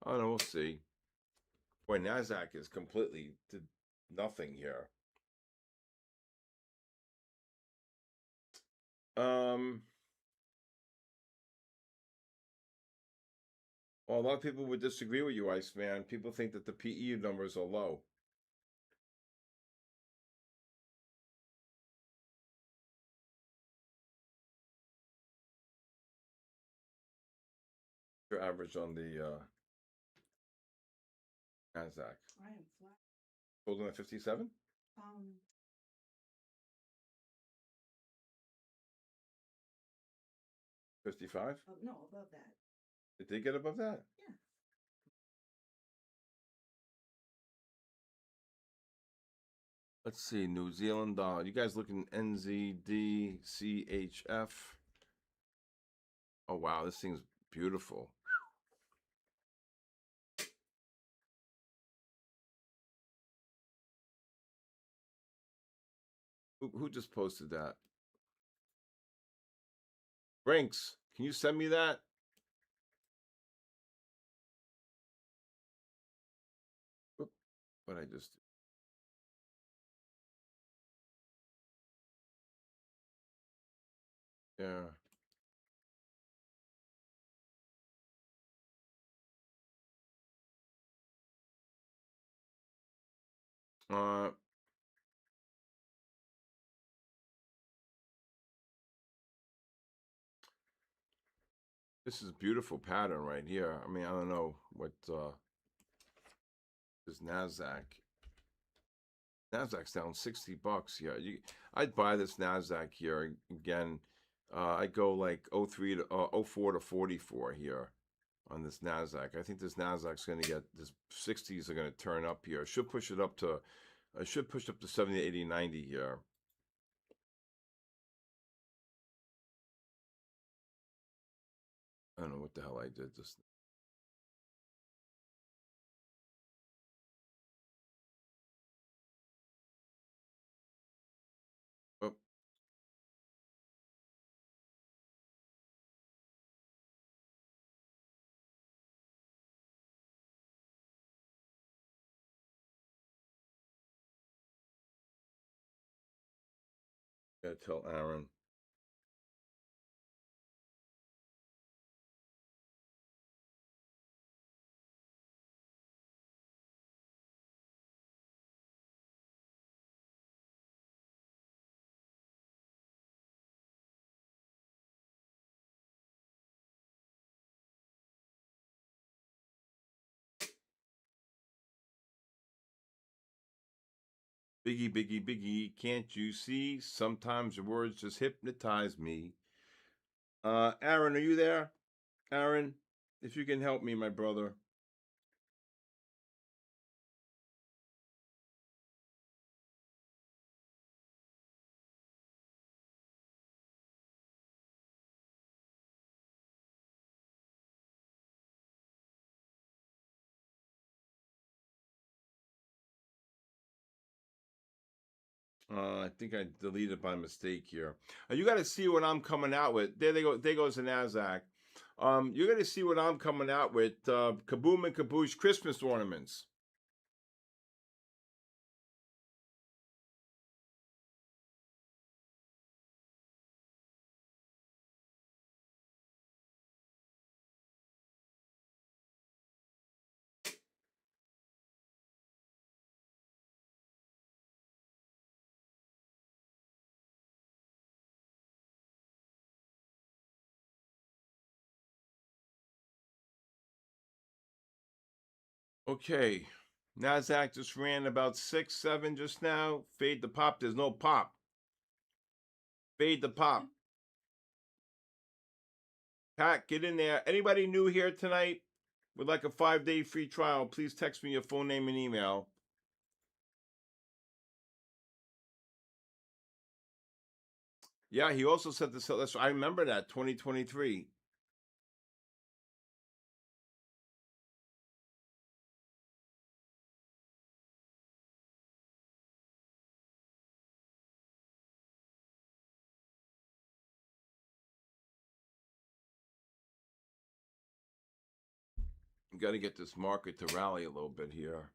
don't know. We'll see. Boy, NASDAQ is completely did nothing here. Well, a lot of people would disagree with you, Iceman. People think that the PE numbers are low. Your average on the NASDAQ. I am flat. Holding at 57? Um, 55? no, above that. Did they get above that? Yeah. Let's see, New Zealand dollar. You guys looking NZD CHF? Oh wow, this thing's beautiful. Who just posted that? Brinks, can you send me that? What I just yeah. Uh, this is a beautiful pattern right here. I mean, I don't know what this NASDAQ. NASDAQ's down $60 here. I'd buy this NASDAQ here again. I go like 03 to 04 to 44 here on this NASDAQ. I think this NASDAQ's going to get this 60s are going to turn up here. Should push it up to I should push up to 70, 80, 90 here. I don't know what the hell I did just. Oh, gotta tell Aaron. Biggie, biggie, biggie, can't you see? Sometimes your words just hypnotize me. Aaron, are you there? Aaron, if you can help me, my brother. I think I deleted by mistake here. You got to see what I'm coming out with. There they go. There goes the Nasdaq. You're going to see what I'm coming out with. Kaboom and Kaboosh Christmas ornaments. Okay. NASDAQ just ran about 6, 7 just now. Fade the pop. There's no pop. Fade the pop. Pat, get in there. Anybody new here tonight would like a 5-day free trial, please text me your full name and email. Yeah, he also said this. I remember that 2023. You got to get this market to rally a little bit here.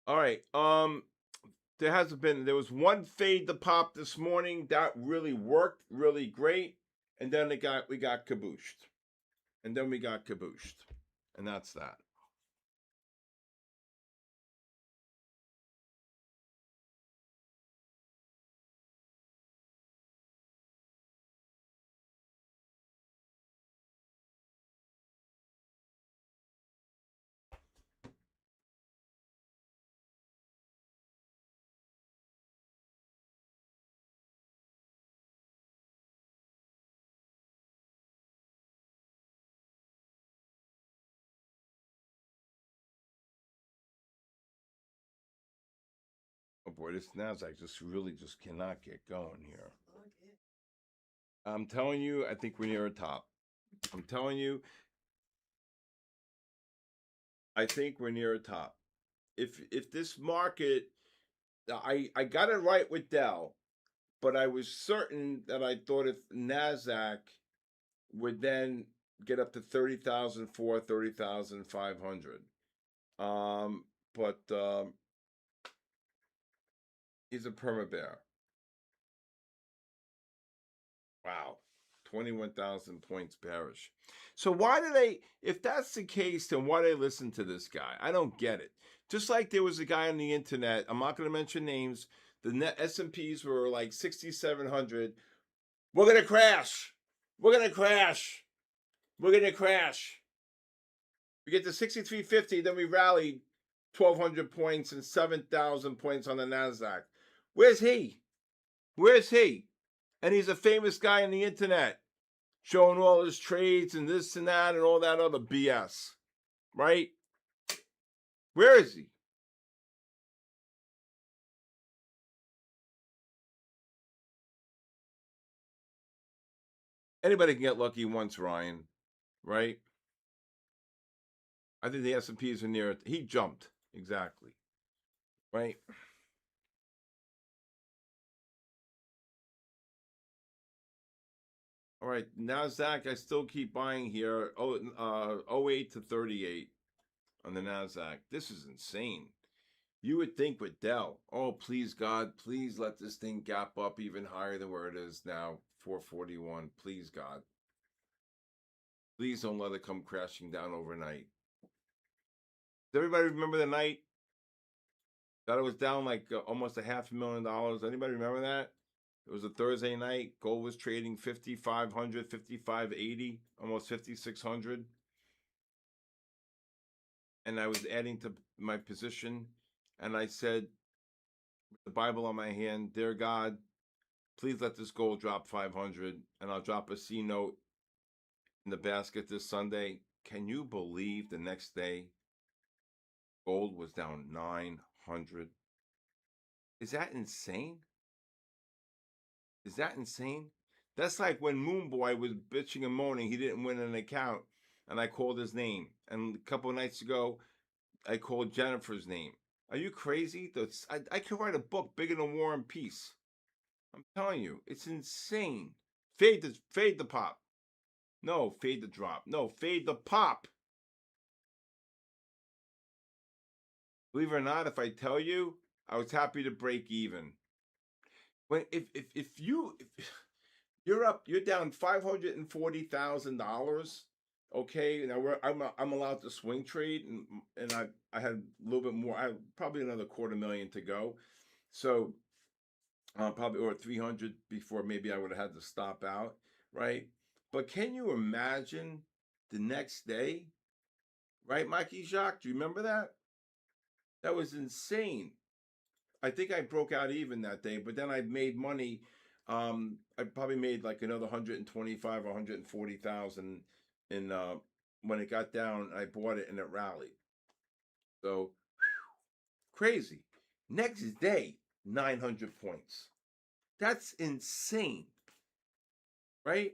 All right. There was one fade to pop this morning that really worked really great, and then we got cabooshed, and then we got cabooshed, and that's that. Oh boy, this Nasdaq just cannot get going here. I'm telling you, I think we're near a top. I'm telling you, I think we're near a top. If this market, I got it right with Dell, but I was certain that I thought if Nasdaq would then get up to 30,004, 30,500. But he's a perma bear. Wow. 21,000 points bearish. So why do they, if that's the case, then why do they listen to this guy? I don't get it. Just like there was a guy on the internet, I'm not going to mention names, the net S&Ps were like 6,700. We're going to crash. We're going to crash. We're going to crash. We get to 6,350, then we rallied 1,200 points and 7,000 points on the NASDAQ. Where's he? Where's he? And he's a famous guy on the internet, showing all his trades and this and that and all that other BS, right? Where is he? Anybody can get lucky once, Ryan, right? I think the S&Ps are near it. He jumped, exactly, right? All right, NASDAQ, I still keep buying here. 08 to 38 on the NASDAQ. This is insane. You would think with Dell, oh, please, God, please let this thing gap up even higher than where it is now, 441. Please, God. Please don't let it come crashing down overnight. Does everybody remember the night that it was down like almost $500,000? Anybody remember that? It was a Thursday night. Gold was trading 5,500, 5,580, almost 5,600. And I was adding to my position. And I said, with the Bible on my hand, dear God, please let this gold drop 500, and I'll drop a C note in the basket this Sunday. Can you believe the next day gold was down 900? Is that insane? Is that insane? That's like when Moonboy was bitching and moaning he didn't win an account, and I called his name. And a couple of nights ago, I called Jennifer's name. Are you crazy? I could write a book bigger than War and Peace. I'm telling you, it's insane. Fade the pop. No, fade the drop. No, fade the pop. Believe it or not, if I tell you, I was happy to break even. When if you're down $540,000. Okay, now I'm allowed to swing trade, and I had a little bit more. I have probably another $250,000 to go, so probably or 300 before maybe I would have had to stop out, right? But can you imagine the next day right, Mikey Jacques? Do you remember that? That was insane. I think I broke out even that day, but then I made money. I probably made like another 125 or 140,000 in when it got down. I bought it and it rallied. So crazy. Next day, 900 points. That's insane, right?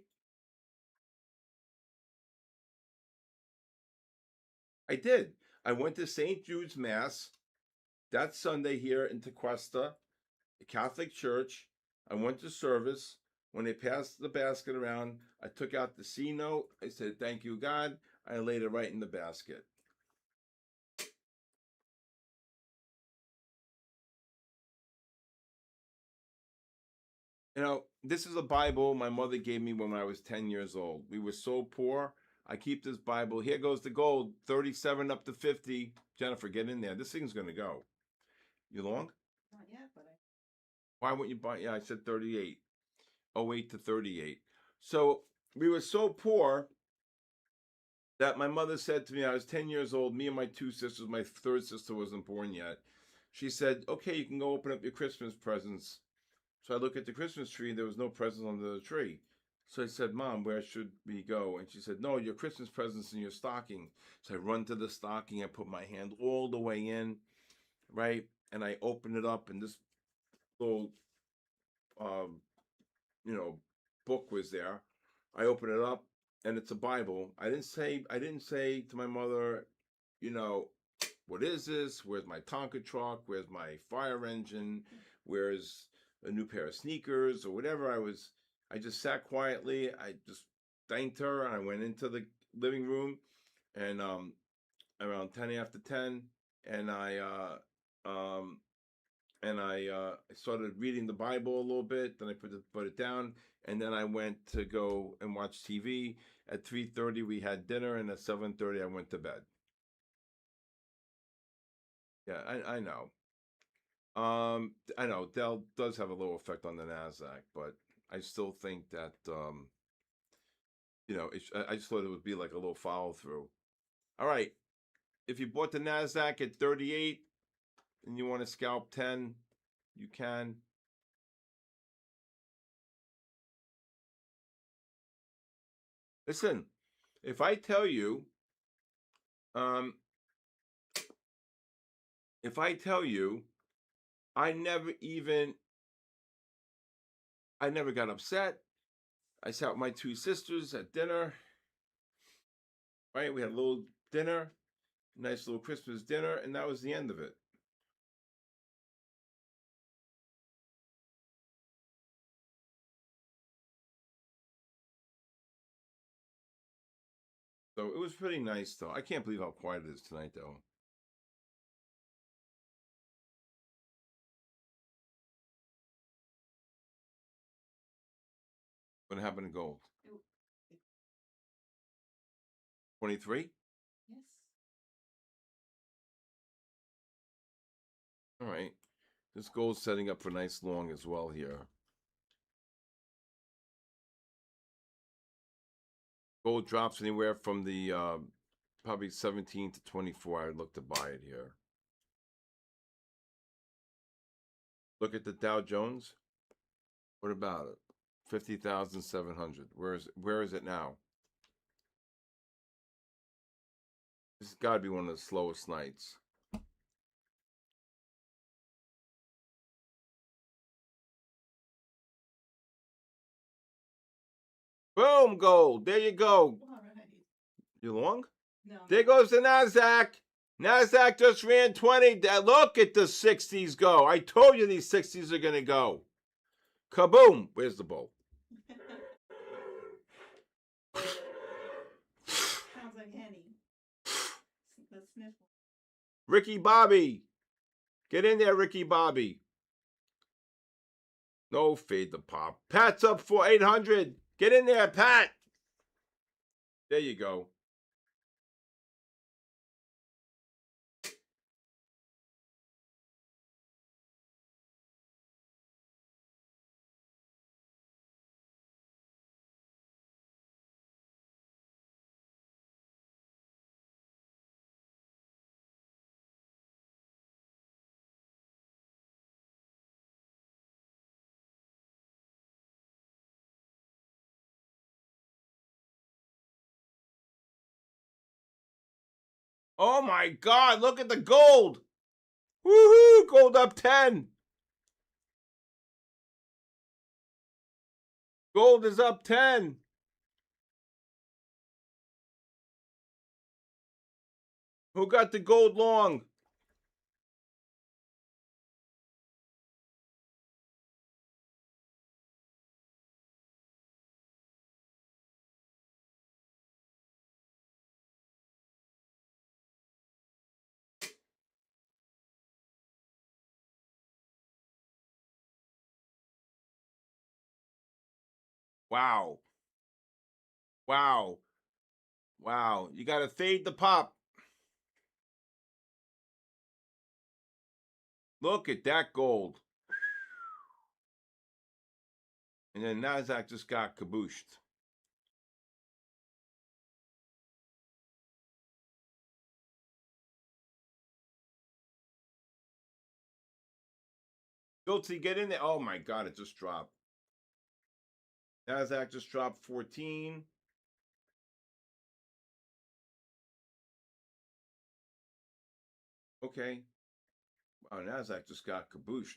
I did. I went to St. Jude's Mass that Sunday here in Tequesta, a Catholic church. I went to service. When they passed the basket around, I took out the C note. I said, "Thank you, God." I laid it right in the basket. You know, this is a Bible my mother gave me when I was 10 years old. We were so poor. I keep this Bible. Here goes the gold, 37 up to 50. Jennifer, get in there. This thing's going to go. You long? Not yet, but I. Why wouldn't you buy? Yeah, I said 38. 08 to 38. So we were so poor that my mother said to me, I was 10 years old, me and my two sisters, my third sister wasn't born yet. She said, "Okay, you can go open up your Christmas presents." So I look at the Christmas tree and there was no presents under the tree. So I said, "Mom, where should we go?" And she said, "No, your Christmas presents in your stocking." So I run to the stocking, I put my hand all the way in, right? And I open it up, and this little, um, you know, book was there. I open it up, and it's a Bible. I didn't say to my mother, you know, "What is this? Where's my Tonka truck? Where's my fire engine? Where's a new pair of sneakers?" or whatever. I just sat quietly. I just thanked her, and I went into the living room, and around 10 after 10, and I started reading the Bible a little bit. Then I put it down, and then I went to go and watch TV. At 3:30 we had dinner, and at 7:30 I went to bed. Yeah, I know. I know Dell does have a little effect on the Nasdaq, but I still think that I just thought it would be like a little follow through. All right, if you bought the Nasdaq at 38 and you want to scalp 10, you can. Listen, if I tell you, um, if I tell you, I never even, I never got upset. I sat with my two sisters at dinner. Right, we had a little dinner, nice little Christmas dinner, and that was the end of it. So it was pretty nice, though. I can't believe how quiet it is tonight, though. What happened to gold? It, 23? yes. All right. This gold's setting up for nice long as well here. Gold drops anywhere from the probably 17 to 24. I would look to buy it here. Look at the Dow Jones. What about it? 50,700. Where is it now? This has got to be one of the slowest nights. Boom, gold. There you go. All right. You long? No. There goes the Nasdaq. Nasdaq just ran 20. Look at the 60s go. I told you these 60s are going to go. Kaboom. Where's the bowl? Sounds like Henny. The sniffle. Ricky Bobby. Get in there, Ricky Bobby. No, fade the pop. Pat's up for 800. Get in there, Pat. There you go. Oh my God, look at the gold. Woohoo, gold up 10. Gold is up 10. Who got the gold long? Wow. Wow. Wow. You got to fade the pop. Look at that gold. And then NASDAQ just got kabooshed. Guilty, get in there. Oh my God, it just dropped. NASDAQ just dropped 14. Okay. Wow, NASDAQ just got kabooshed.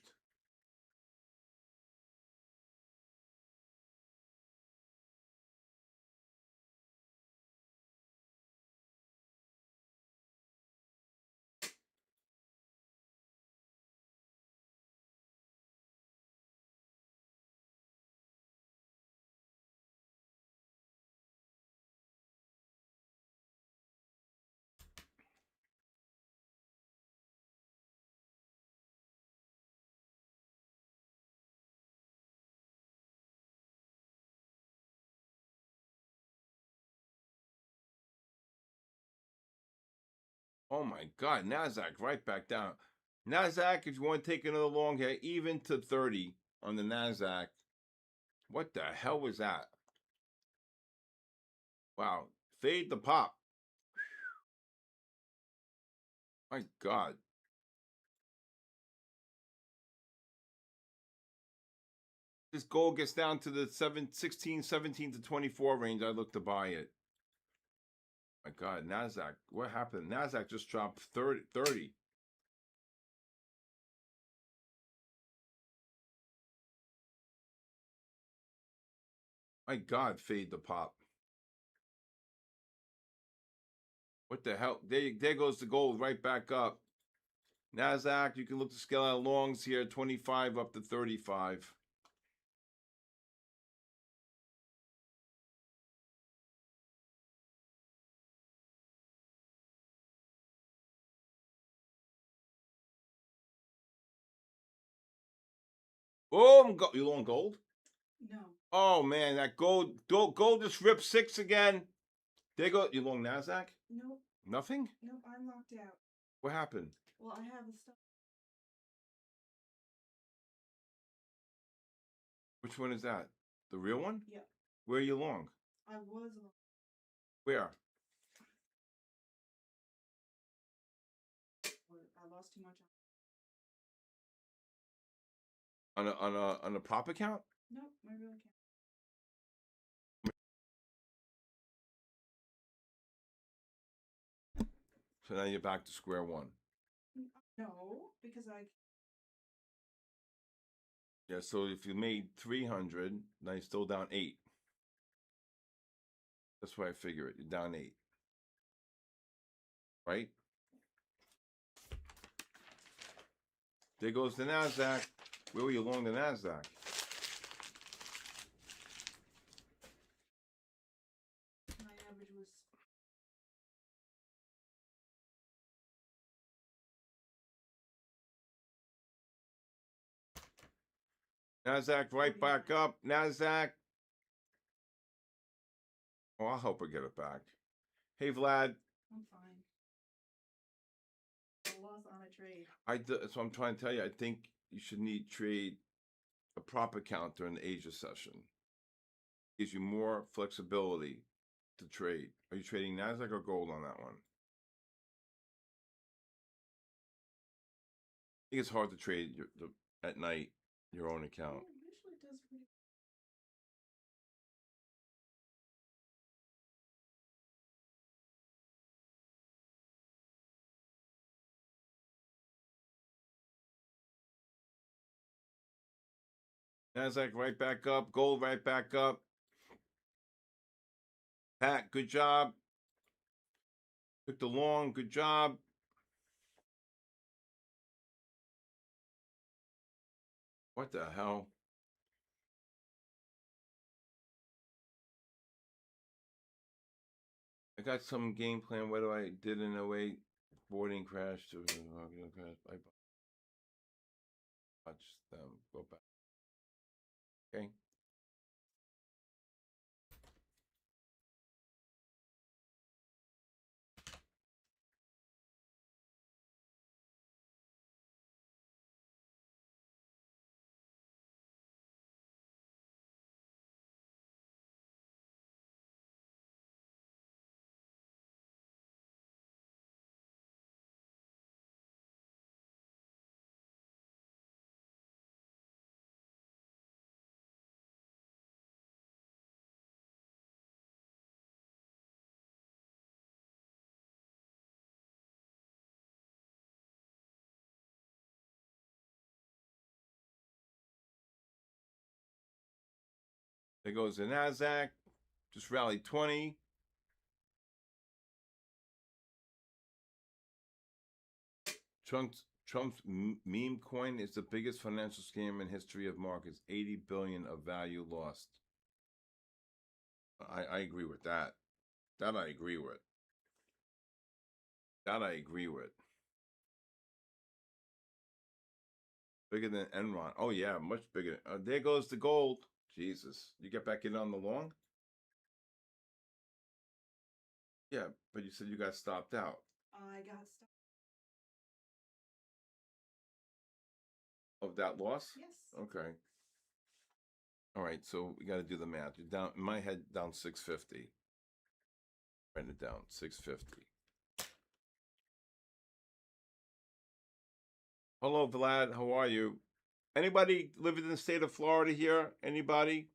Oh my God, NASDAQ right back down. NASDAQ, if you want to take another long here, even to 30 on the NASDAQ. What the hell was that? Wow. Fade the pop. My God. This gold gets down to the 16, 17 to 24 range. I look to buy it. My God, NASDAQ. What happened? NASDAQ just dropped 30. My God, fade the pop. What the hell? There goes the gold right back up. NASDAQ, you can look to scale out longs here, 25 up to 35. Boom! You long gold? No. Oh man, that gold just ripped 6 again. There go. You long NASDAQ? Nope. Nothing? Nope, I'm locked out. What happened? Well, I have a stuff. Which one is that? The real one? Yep. Where are you long? I was. Where? I lost too much. On a prop account? Nope, my real account. So now you're back to square one. No, because I. Yeah, so if you made 300, now you're still down 8. That's why I figure it. You're down 8. Right? There goes the NASDAQ. Where were you long the NASDAQ? My average was. NASDAQ right back up. NASDAQ. Oh, I'll help her get it back. Hey, Vlad. I'm fine. A loss on a trade. That's what I'm trying to tell you. I think you should trade a prop account during the Asia session. Gives you more flexibility to trade. Are you trading NASDAQ or gold on that one? I think it's hard to trade at night your own account. Oh, usually it does pretty. Nasdaq right back up. Gold right back up. Pat, good job. Took the long. Good job. What the hell? I got some game plan. What do I did in a way? Boarding crash to crash. I watch them go back. Okay. There goes the Nasdaq. Just rallied 20. Trump's meme coin is the biggest financial scam in history of markets. 80 billion of value lost. I agree with that. That I agree with. That I agree with. Bigger than Enron. Oh yeah, much bigger. There goes the gold. Jesus, you get back in on the long? Yeah, but you said you got stopped out. I got stuck. Of that loss? Yes. Okay. All right, so we got to do the math. You're down in my head, down 650. Write it down, 650. Hello, Vlad. How are you? Anybody living in the state of Florida here? Anybody?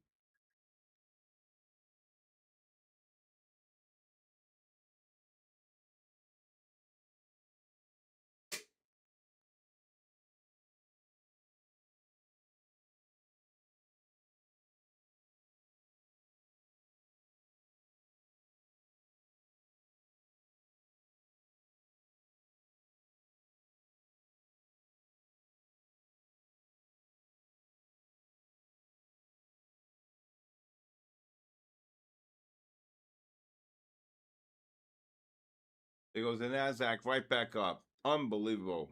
There goes the NASDAQ right back up. Unbelievable.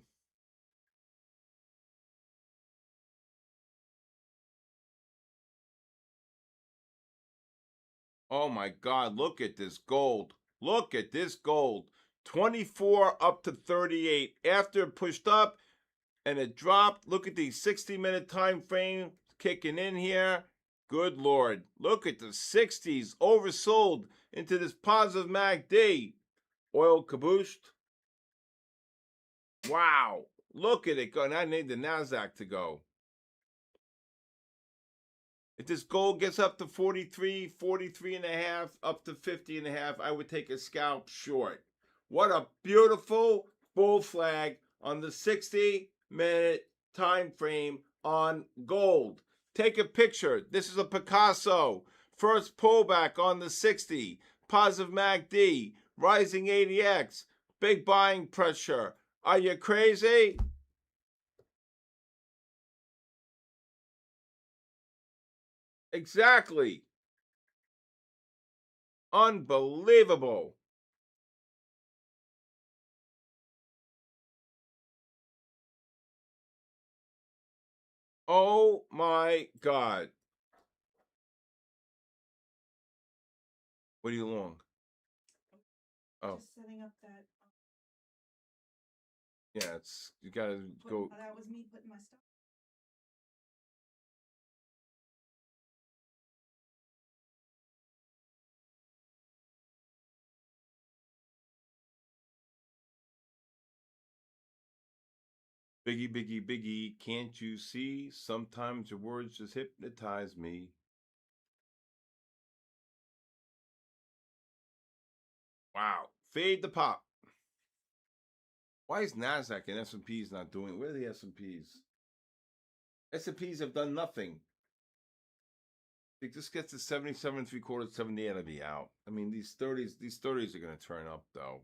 Oh my God, look at this gold. Look at this gold. 24 up to 38. After it pushed up and it dropped, look at the 60-minute time frame kicking in here. Good Lord. Look at the 60s oversold into this positive MACD. Oil cabooshed. Wow. Look at it going. I need the NASDAQ to go. If this gold gets up to 43, 43 and a half, up to 50 and a half, I would take a scalp short. What a beautiful bull flag on the 60-minute time frame on gold. Take a picture. This is a Picasso. First pullback on the 60. Positive MACD. Rising ADX. Big buying pressure. Are you crazy? Exactly. Unbelievable. Oh my God. What are you long? Oh, Just setting up that. yeah, it's you gotta go. That was me putting my stuff. Biggie, biggie, biggie, can't you see? Sometimes your words just hypnotize me. Wow. Fade the pop. Why is NASDAQ and S&Ps not doing? Where are the S&Ps? S&Ps have done nothing. If this gets to 77 3/4, 78, I'll be out. I mean, these 30s are going to turn up though.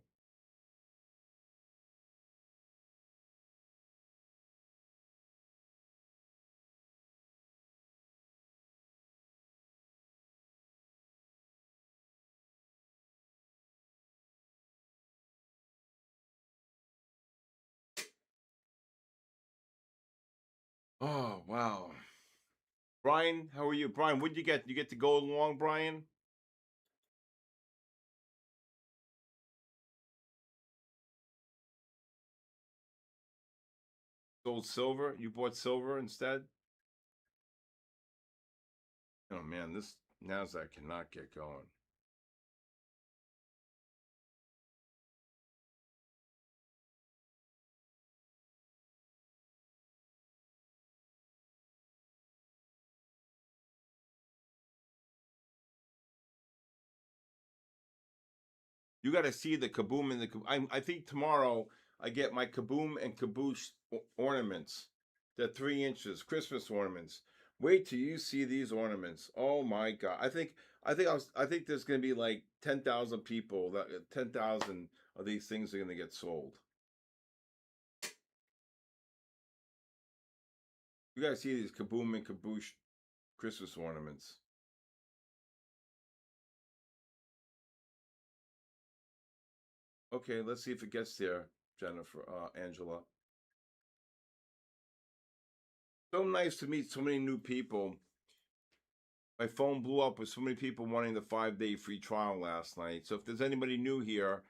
Oh wow, Brian, how are you, Brian? What'd you get? You get to go along, Brian? Sold silver. You bought silver instead. Oh man, this Nasdaq cannot get going. You got to see the kaboom and the. I think tomorrow I get my kaboom and kaboosh ornaments. They're 3 inches, Christmas ornaments. Wait till you see these ornaments. Oh my God! I think there's going to be like 10,000 people. That 10,000 of these things are going to get sold. You got to see these kaboom and kaboosh Christmas ornaments. Okay, let's see if it gets there, Jennifer, Angela. So nice to meet so many new people. My phone blew up with so many people wanting the 5-day free trial last night. So if there's anybody new here,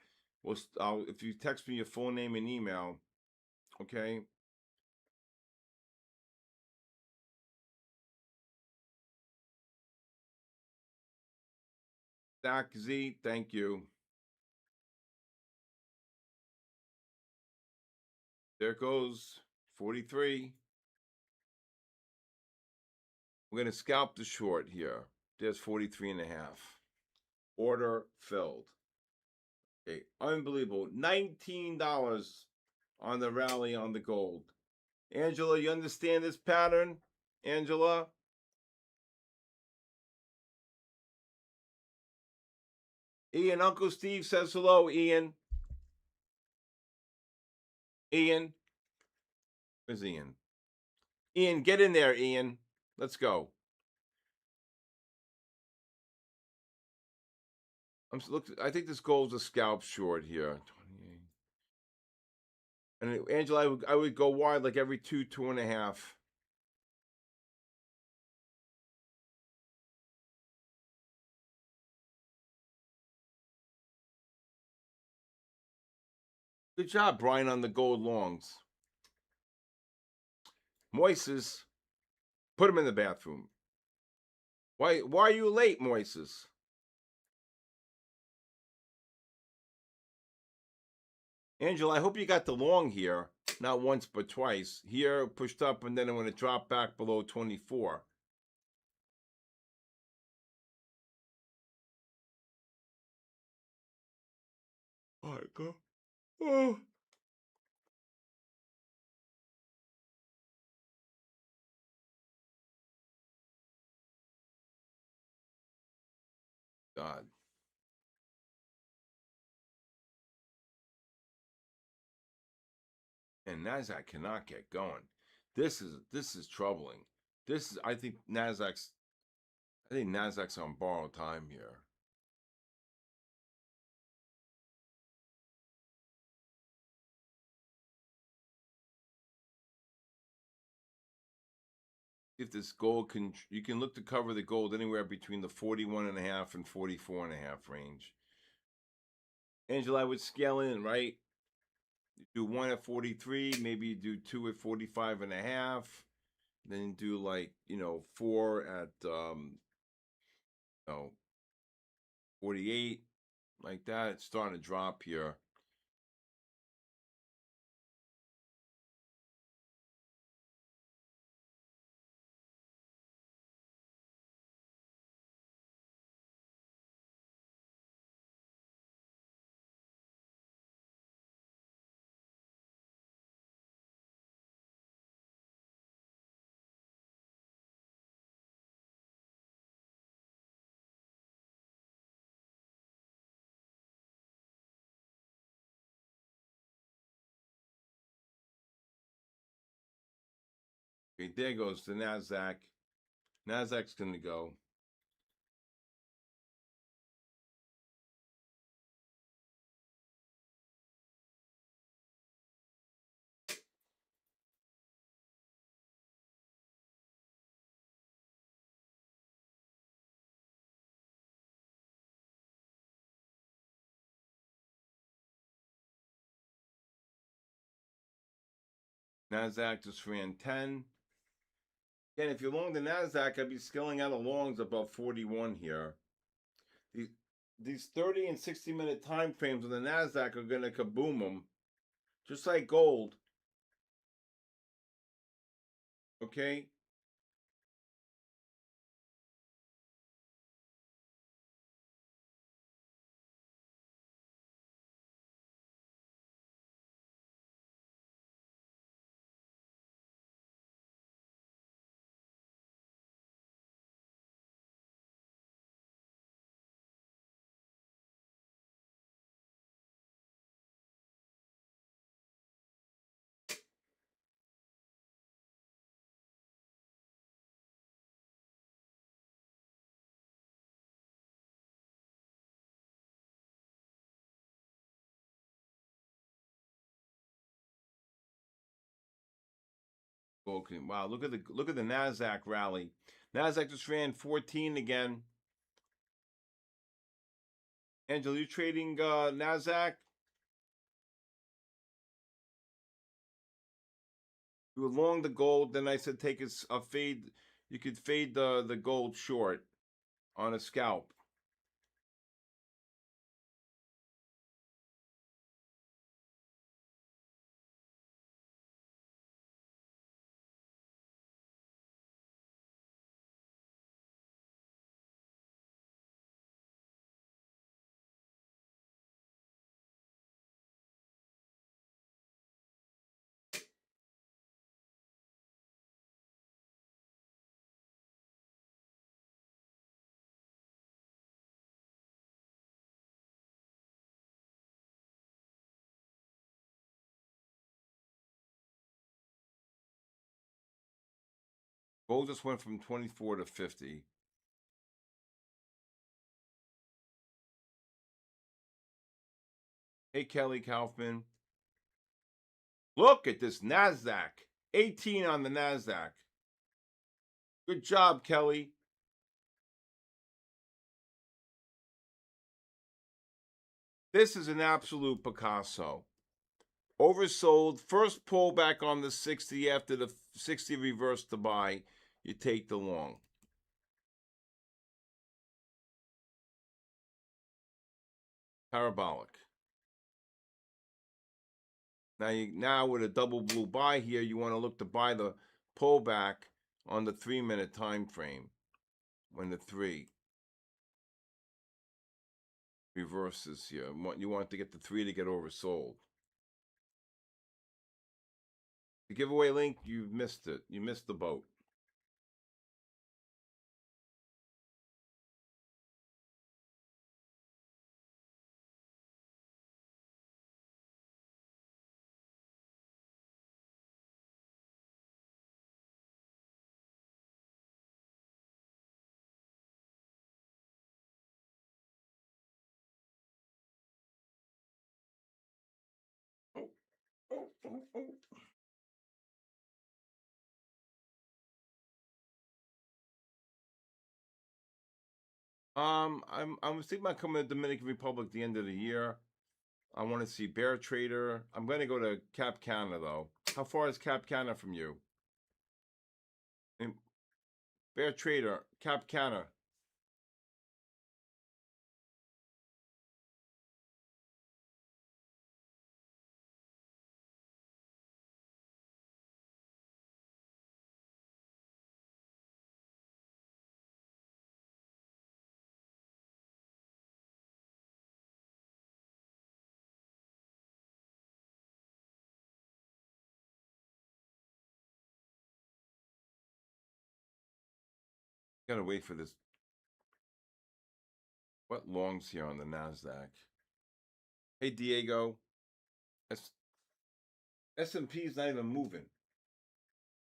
if you text me your full name and email, okay? Zach Z, thank you. There goes 43. We're going to scalp the short here. There's 43.5. Order filled. Okay, unbelievable. $19 on the rally on the gold. Angela, you understand this pattern? Angela? Ian, Uncle Steve says hello, Ian. Ian. Where's Ian? Ian, get in there, Ian. Let's go. I think this gold's a scalp short here. 28. And Angela, I would go wide like every 2.5. Good job, Brian, on the gold longs. Moises, put him in the bathroom. Why are you late, Moises? Angela, I hope you got the long here. Not once, but twice. Here, pushed up, and then I'm going to drop back below 24. All right, go. Oh. God. And Nasdaq cannot get going. This is troubling. I think Nasdaq's on borrowed time here. If this gold you can look to cover the gold anywhere between the 41.5 and 44.5 range. Angela, I would scale in, right? You do one at 43, maybe you do two at 45.5, then you do like, four at 48, like that. It's starting to drop here. Okay, there goes the NASDAQ. NASDAQ's going to go. NASDAQ just ran 10. Again, if you're long the NASDAQ, I'd be scaling out of longs above 41 here. These 30 and 60-minute time frames on the NASDAQ are going to kaboom them, just like gold. Okay? Okay. Wow, look at the NASDAQ rally. NASDAQ just ran 14 again. Angela, you trading NASDAQ? You were long the gold, then I said take a fade. You could fade the gold short on a scalp. Gold just went from 24 to 50. Hey, Kelly Kaufman. Look at this NASDAQ. 18 on the NASDAQ. Good job, Kelly. This is an absolute Picasso. Oversold. First pullback on the 60 after the 60 reversed to buy. You take the long. Parabolic. Now with a double blue buy here, you want to look to buy the pullback on the 3-minute time frame when the 3 reverses here. You want to get the 3 to get oversold. The giveaway link, you missed it. You missed the boat. Oh, oh, oh, oh. I'm thinking about coming to Dominican Republic at the end of the year. I want to see Bear Trader. I'm going to go to Cap Cana though. How far is Cap Cana from you? And Bear Trader, Cap Cana. Gotta wait for this. What longs here on the NASDAQ? Hey, Diego. S&P is not even moving.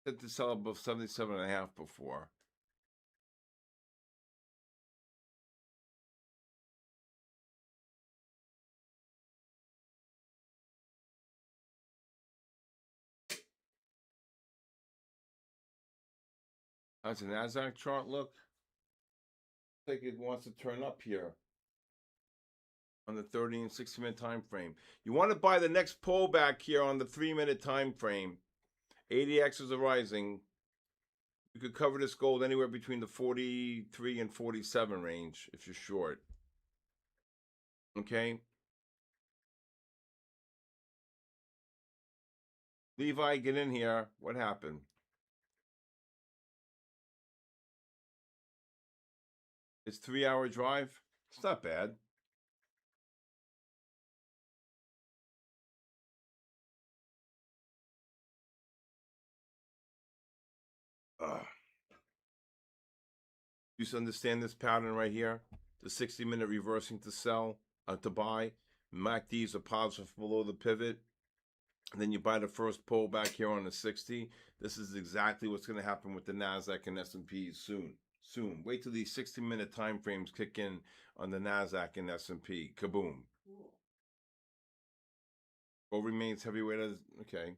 Set to sell above 77.5 before. How's the NASDAQ chart look? Looks like it wants to turn up here on the 30 and 60-minute time frame. You want to buy the next pullback here on the 3-minute time frame. ADXs are rising. You could cover this gold anywhere between the 43 and 47 range if you're short. Okay. Levi, get in here. What happened? It's 3-hour drive. It's not bad. You understand this pattern right here? The 60-minute reversing to sell, to buy. MACDs are positive below the pivot. And then you buy the first pullback here on the 60. This is exactly what's going to happen with the NASDAQ and S&P soon. Soon. Wait till these 60-minute time frames kick in on the NASDAQ and S&P. Kaboom. Cool. Gold remains heavyweight as, okay.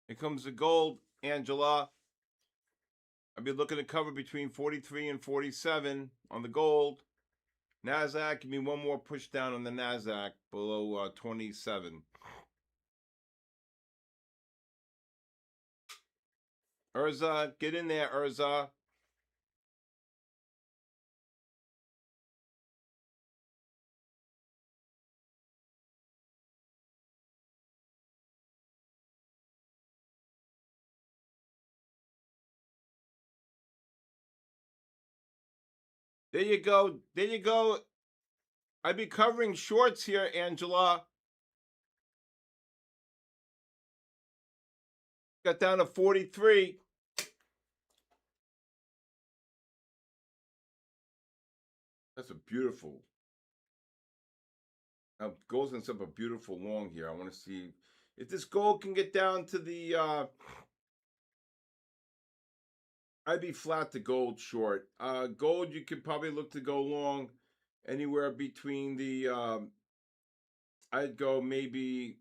Here comes the gold, Angela. I'll be looking to cover between 43 and 47 on the gold. NASDAQ, give me one more push down on the NASDAQ below 27. Urza, get in there, Urza. There you go. There you go. I'd be covering shorts here, Angela. Got down to 43. That's a beautiful. Now, gold's in a beautiful long here. I want to see if this gold can get down to the. I'd be flat to gold short. Gold, you could probably look to go long anywhere between the. I'd go maybe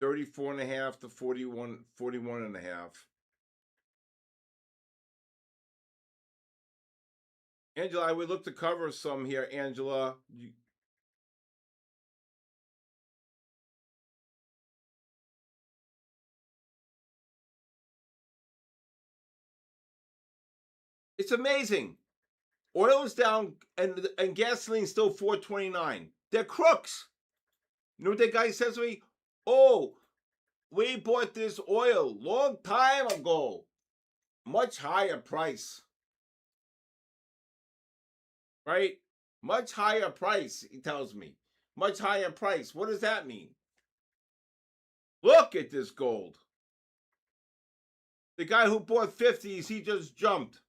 34.5 to 41.5. Angela, I would look to cover some here, Angela. It's amazing. Oil is down and gasoline's still 4.29. They're crooks. You know what that guy says to me? Oh, we bought this oil long time ago. Much higher price. Right? Much higher price, he tells me. Much higher price. What does that mean? Look at this gold. The guy who bought 50s, he just jumped.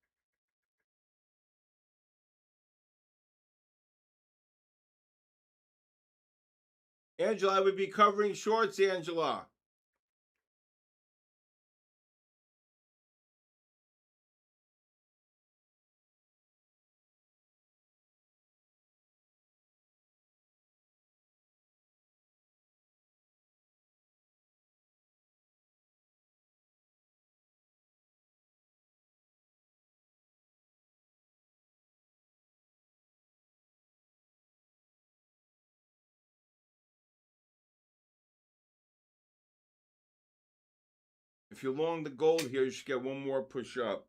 Angela, I would be covering shorts, Angela. If you long the gold here, you should get one more push up.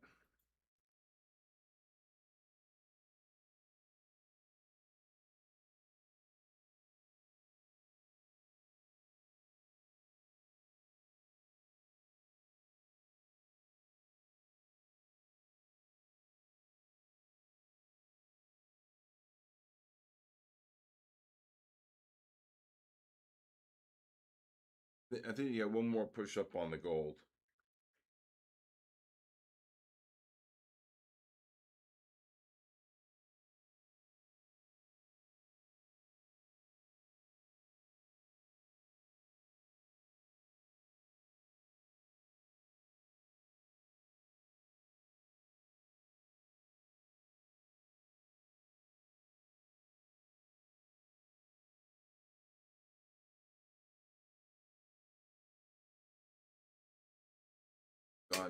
I think you get one more push up on the gold.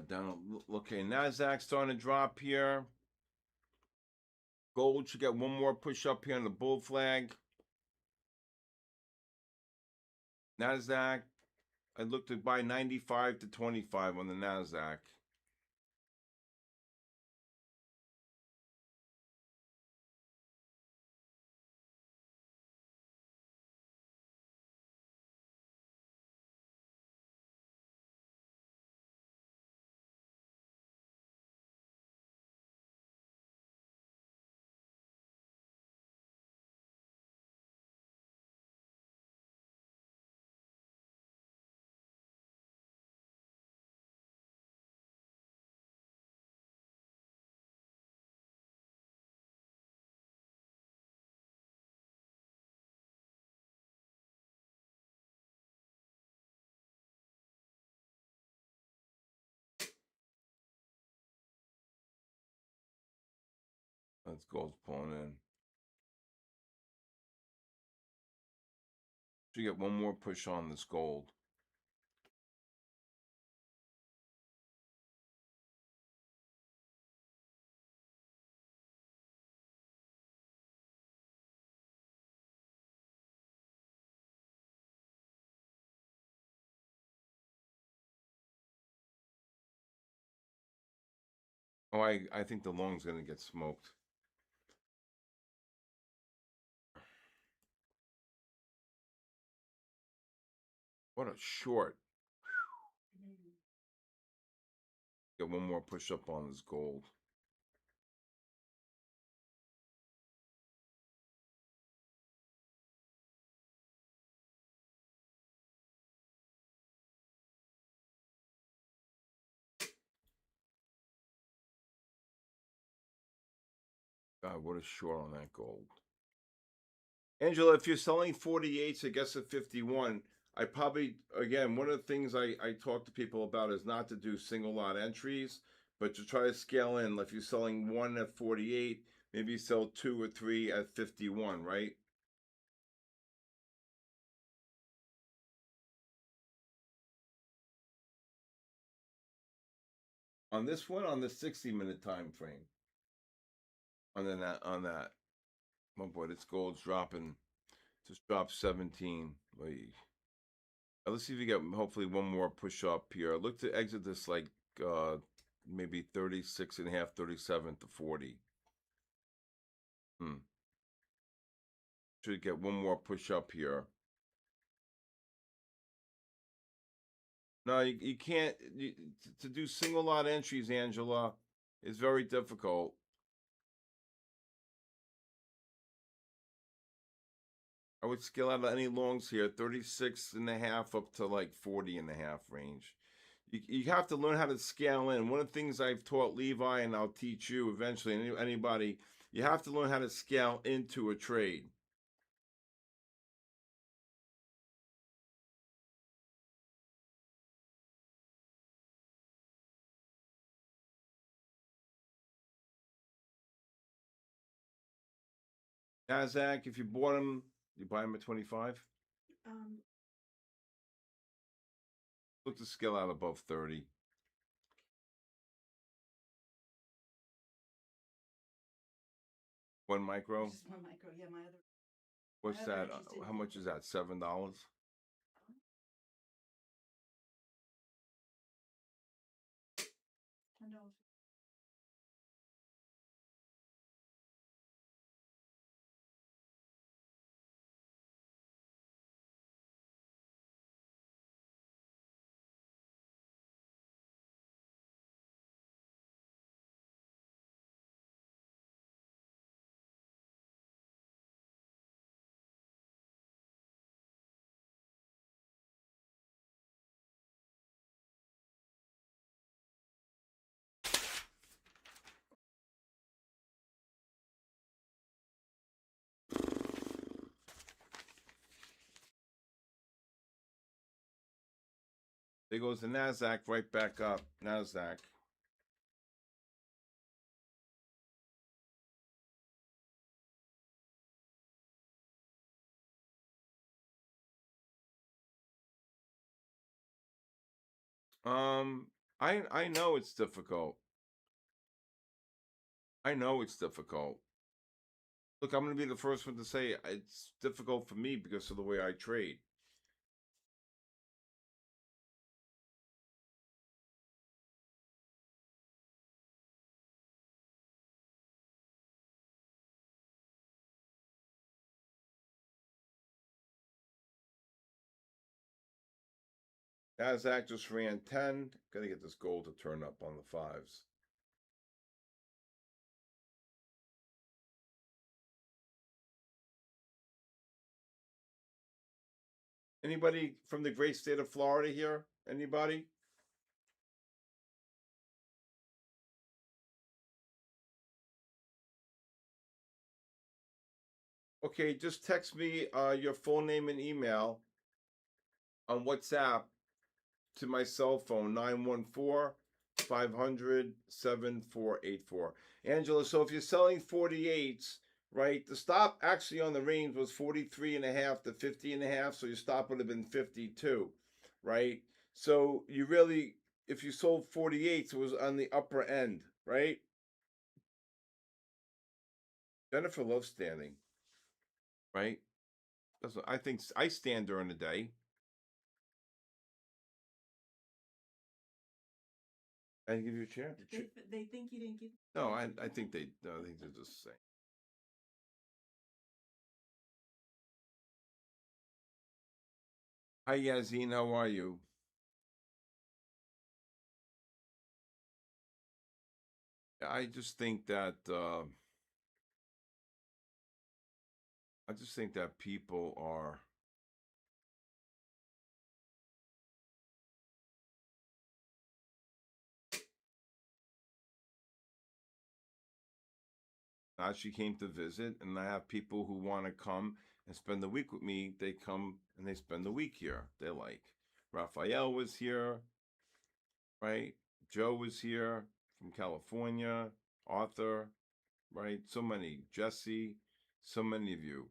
Down. Okay, Nasdaq starting to drop here. Gold should get one more push up here on the bull flag. Nasdaq, I looked at buy 95 to 25 on the Nasdaq. Let's gold's pulling in. Should get one more push on this gold. Oh, I think the long's going to get smoked. What a short. Get one more push up on this gold. God, what a short on that gold. Angela, if you're selling 48s, I guess at 51, I probably, again, one of the things I talk to people about is not to do single lot entries, but to try to scale in. If you're selling one at 48, maybe sell 2 or 3 at 51, right? On this one, on the 60-minute time frame. On that. Oh boy, this gold's dropping. Just dropped 17. Let's see if you get hopefully one more push up here. Look to exit this like maybe 36.5, 37 to 40. Should get one more push up here. No, you can't. To do single lot entries, Angela, is very difficult. I would scale out any longs here, 36.5 up to like 40.5 range. You have to learn how to scale in. One of the things I've taught Levi, and I'll teach you eventually, anybody, you have to learn how to scale into a trade. Nasdaq, if you bought them, you buy them at 25. Look to scale out above 30. One micro. Just one micro. Yeah, my other. What's that? How much is that? $7. $1. There goes the NASDAQ right back up. NASDAQ. I know it's difficult. I know it's difficult. Look, I'm going to be the first one to say it's difficult for me because of the way I trade. NASDAQ just ran 10. Got to get this gold to turn up on the fives. Anybody from the great state of Florida here? Anybody? Okay, just text me your full name and email on WhatsApp to my cell phone, 914-500-7484. Angela, so if you're selling 48s, right, the stop actually on the range was 43.5 to 50.5, so your stop would have been 52, right? So you really, if you sold 48s, it was on the upper end, right? Jennifer loves standing, right? I think I stand during the day. I didn't give you a chair. They think you didn't give. No, I think they. No, I think they're just saying. Hi, Yazine. How are you? I just think that. I just think that people are. She came to visit, and I have people who want to come and spend the week with me. They come and they spend the week here. They like. Raphael was here, right? Joe was here from California. Arthur, right? So many. Jesse, so many of you.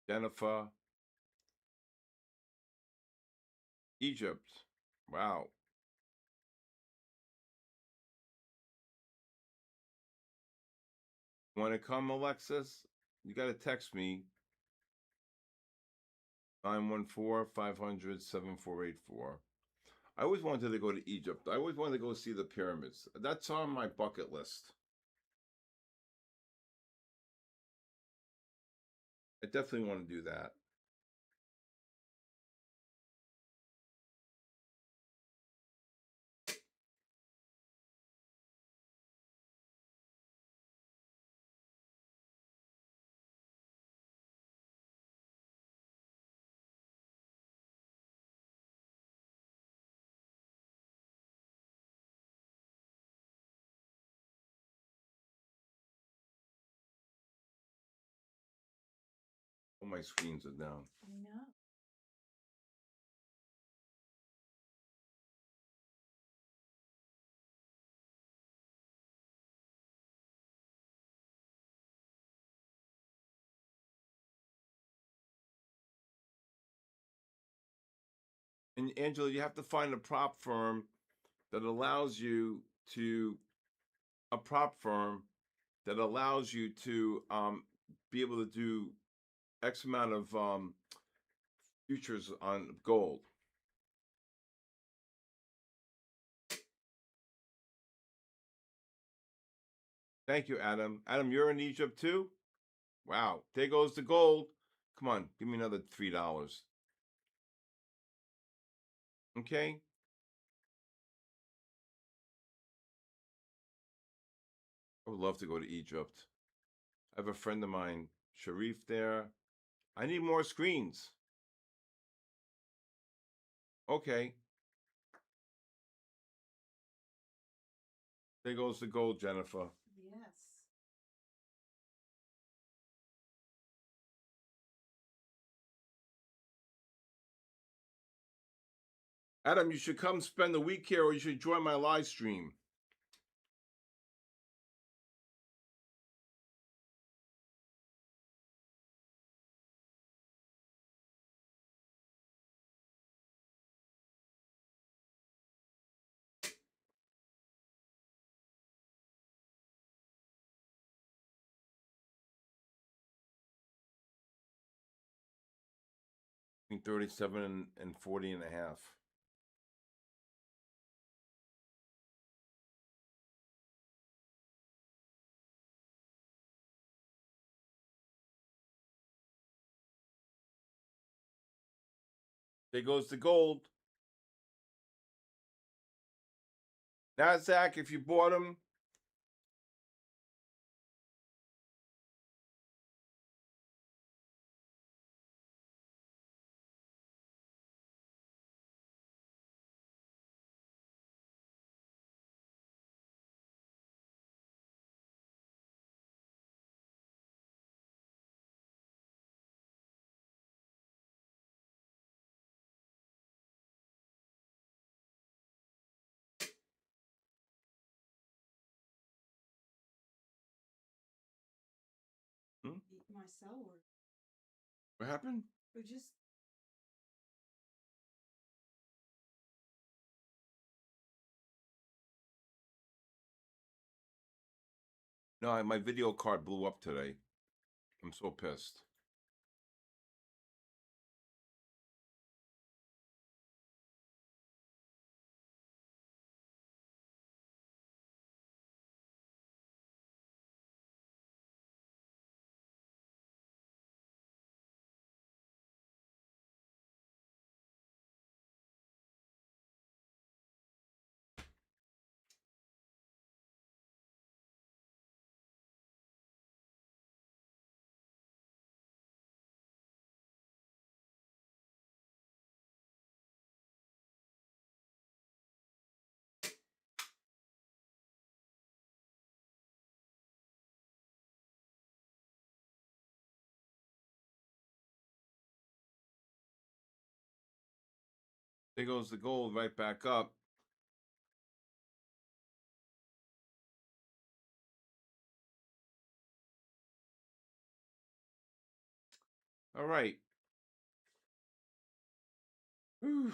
Jennifer. Egypt. Wow. Want to come, Alexis? You got to text me 914-500-7484. I always wanted to go to Egypt. I always wanted to go see the pyramids. That's on my bucket list. I definitely want to do that. All my screens are down. I know. And Angela, you have to find a prop firm that allows you to be able to do X amount of futures on gold. Thank you, Adam. Adam, you're in Egypt too? Wow. There goes the gold. Come on, give me another $3. Okay. I would love to go to Egypt. I have a friend of mine, Sharif, there. I need more screens. Okay. There goes the gold, Jennifer. Yes. Adam, you should come spend the week here or you should join my live stream. Between 37 and 40 and a half. There goes the gold. NASDAQ, if you bought them, Eat my celery. what happened? We just. No, my video card blew up today. I'm so pissed. There goes the gold right back up. All right. Whew.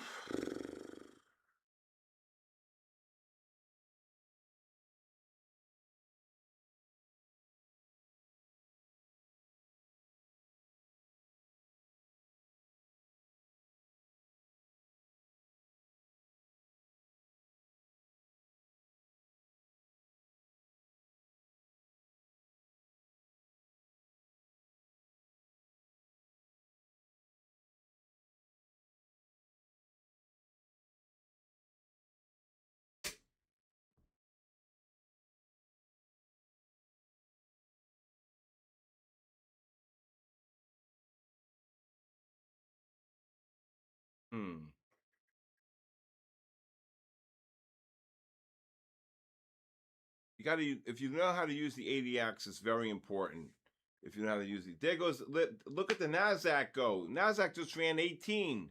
Hmm. You got to, if you know how to use the ADX, it's very important. If you know how to use it. There goes, look at the NASDAQ go. NASDAQ just ran 18.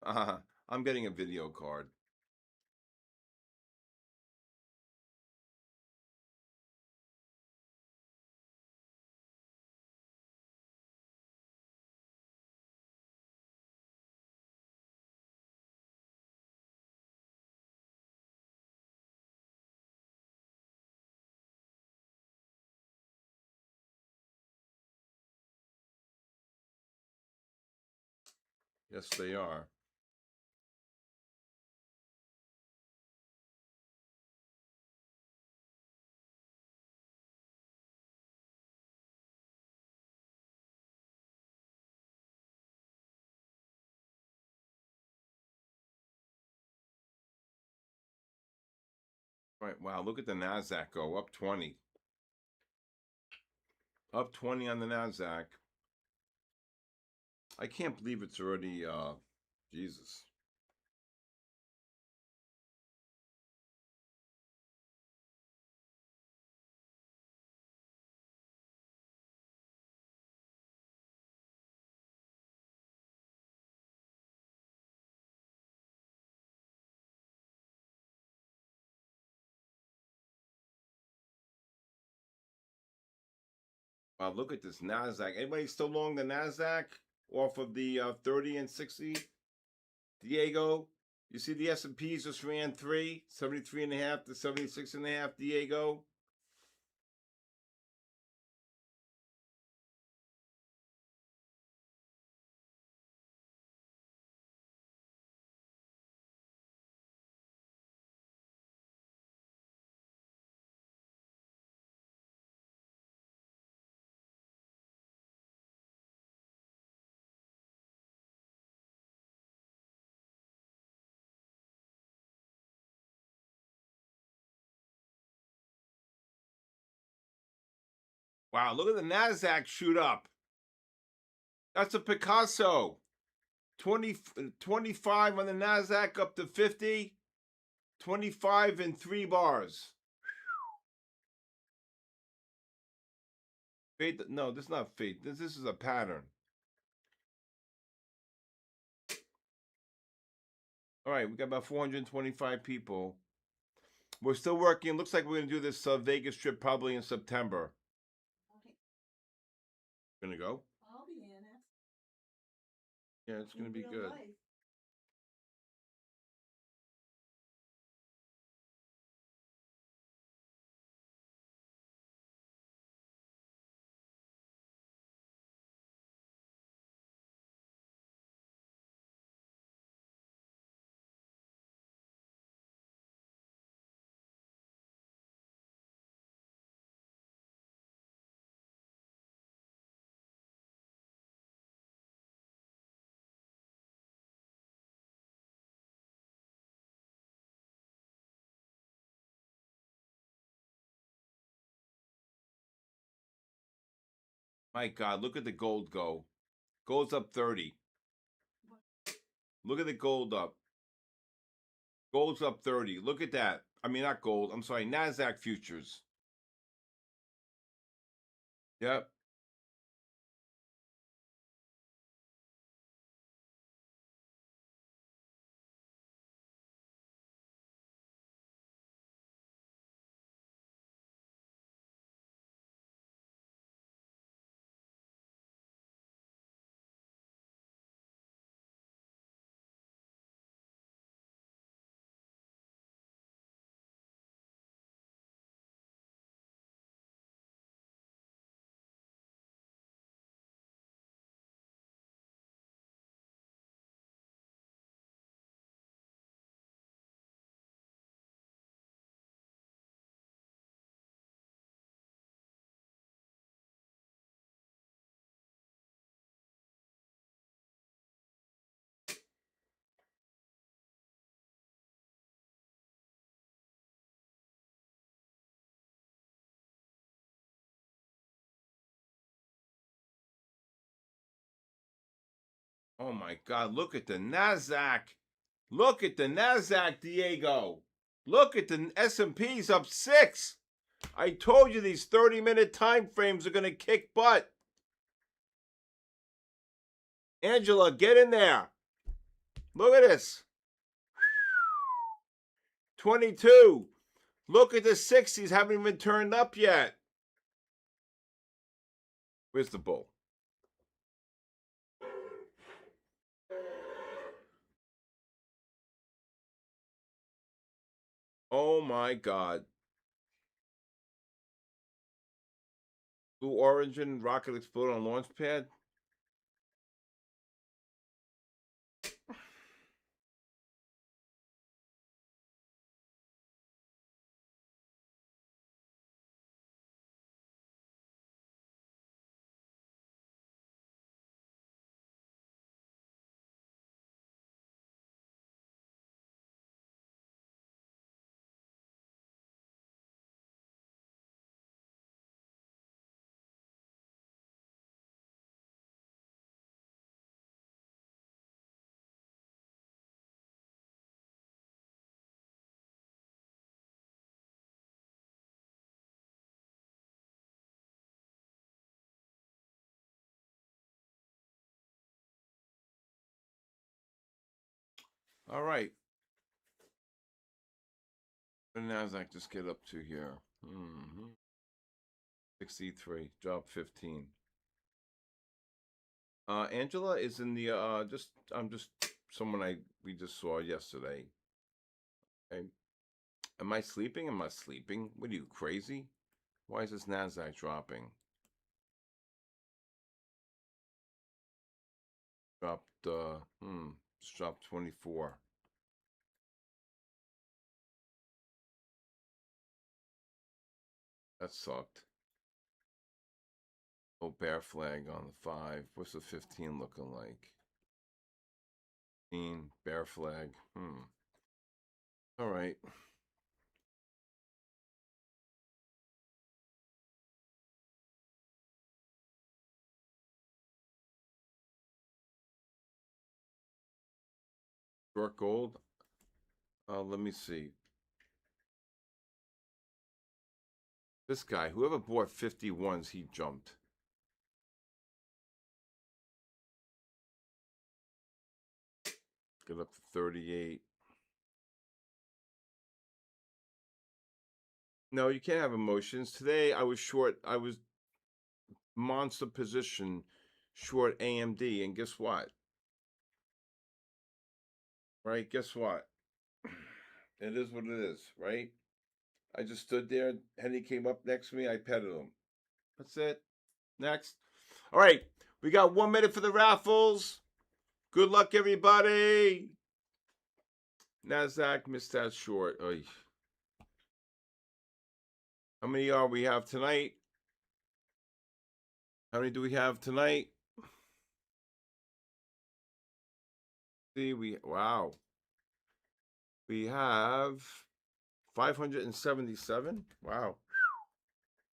I'm getting a video card. Yes, they are. Right. Wow. Look at the NASDAQ go up 20. Up 20 on the NASDAQ. I can't believe it's already, Jesus. Wow, look at this NASDAQ. Anybody still long the NASDAQ off of the 30 and 60? Diego, you see the S&Ps just ran 73.5 to 76.5, Diego? Wow, look at the NASDAQ shoot up. That's a Picasso. 25 on the NASDAQ up to 50. 25 in 3 bars. Fate, no, this is not fate. This is a pattern. All right, we got about 425 people. We're still working. Looks like we're going to do this Vegas trip probably in September. Okay, Gonna go? I'll be in it. Yeah, it's gonna In be real good. life. My God, look at the gold go. Gold's up 30. Look at the gold up. Gold's up 30. Look at that. I mean, not gold. I'm sorry, NASDAQ futures. Yep. Oh my God, look at the NASDAQ. Look at the NASDAQ, Diego. Look at the S&Ps up 6. I told you these 30-minute time frames are going to kick butt. Angela, get in there. Look at this. 22. Look at the 60s. Haven't even turned up yet. Where's the bull? Oh my God. Blue Origin rocket exploded on launch pad. All right. What did NASDAQ just get up to here? 63, drop 15. Angela is in the I'm just someone we just saw yesterday. Okay. Am I sleeping? Am I sleeping? What are you, crazy? Why is this NASDAQ dropping? Dropped just dropped 24. That sucked. Oh, bear flag on the 5. What's the 15 looking like? 15, bear flag. All right. Short gold. Let me see. This guy, whoever bought 51s, he jumped. Get up to 38. No, you can't have emotions. Today I was short. I was monster position short AMD, and guess what? Right? Guess what? It is what it is, right? I just stood there. Henny came up next to me. I petted him. That's it. Next. All right. We got 1 minute for the raffles. Good luck, everybody. NASDAQ missed that short. Oy. How many are we have tonight? How many do we have tonight? See, wow. We have 577. Wow.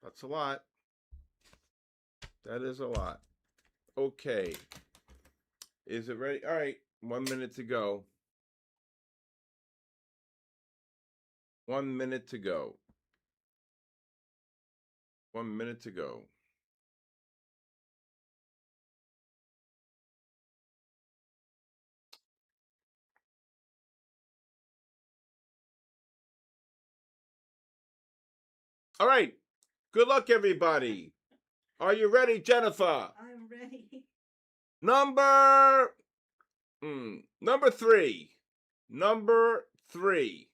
That's a lot. That is a lot. Okay. Is it ready? All right. 1 minute to go. 1 minute to go. 1 minute to go. All right. Good luck, everybody. Are you ready, Jennifer? I'm ready. Number 3. Number 3.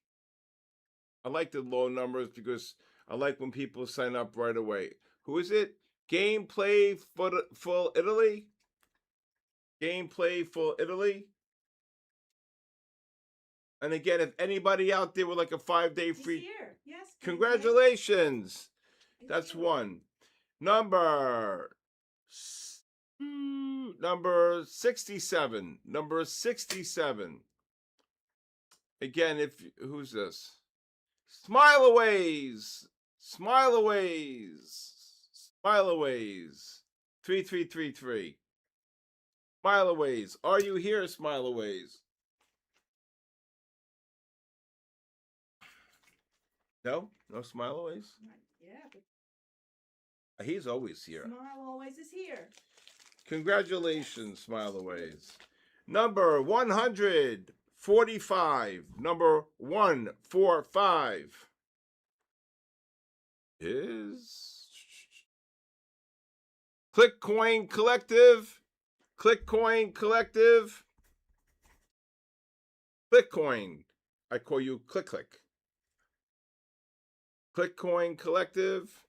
I like the low numbers because I like when people sign up right away. Who is it? Gameplay for Italy? Gameplay for Italy? And again, if anybody out there would like a 5-day free... He's here. Yes. Congratulations. He's That's here. one. Number 67. Number 67. Again, who's this? Smileaways. Smileaways. Smileaways. 3333. Smileaways. Are you here, Smileaways? No? No Smileaways? Yeah. He's always here. Smile always is here. Congratulations, Smileaways. Number 145. Number 145 is ClickCoin Collective. ClickCoin Collective. ClickCoin. I call you Click Click. ClickCoin Collective.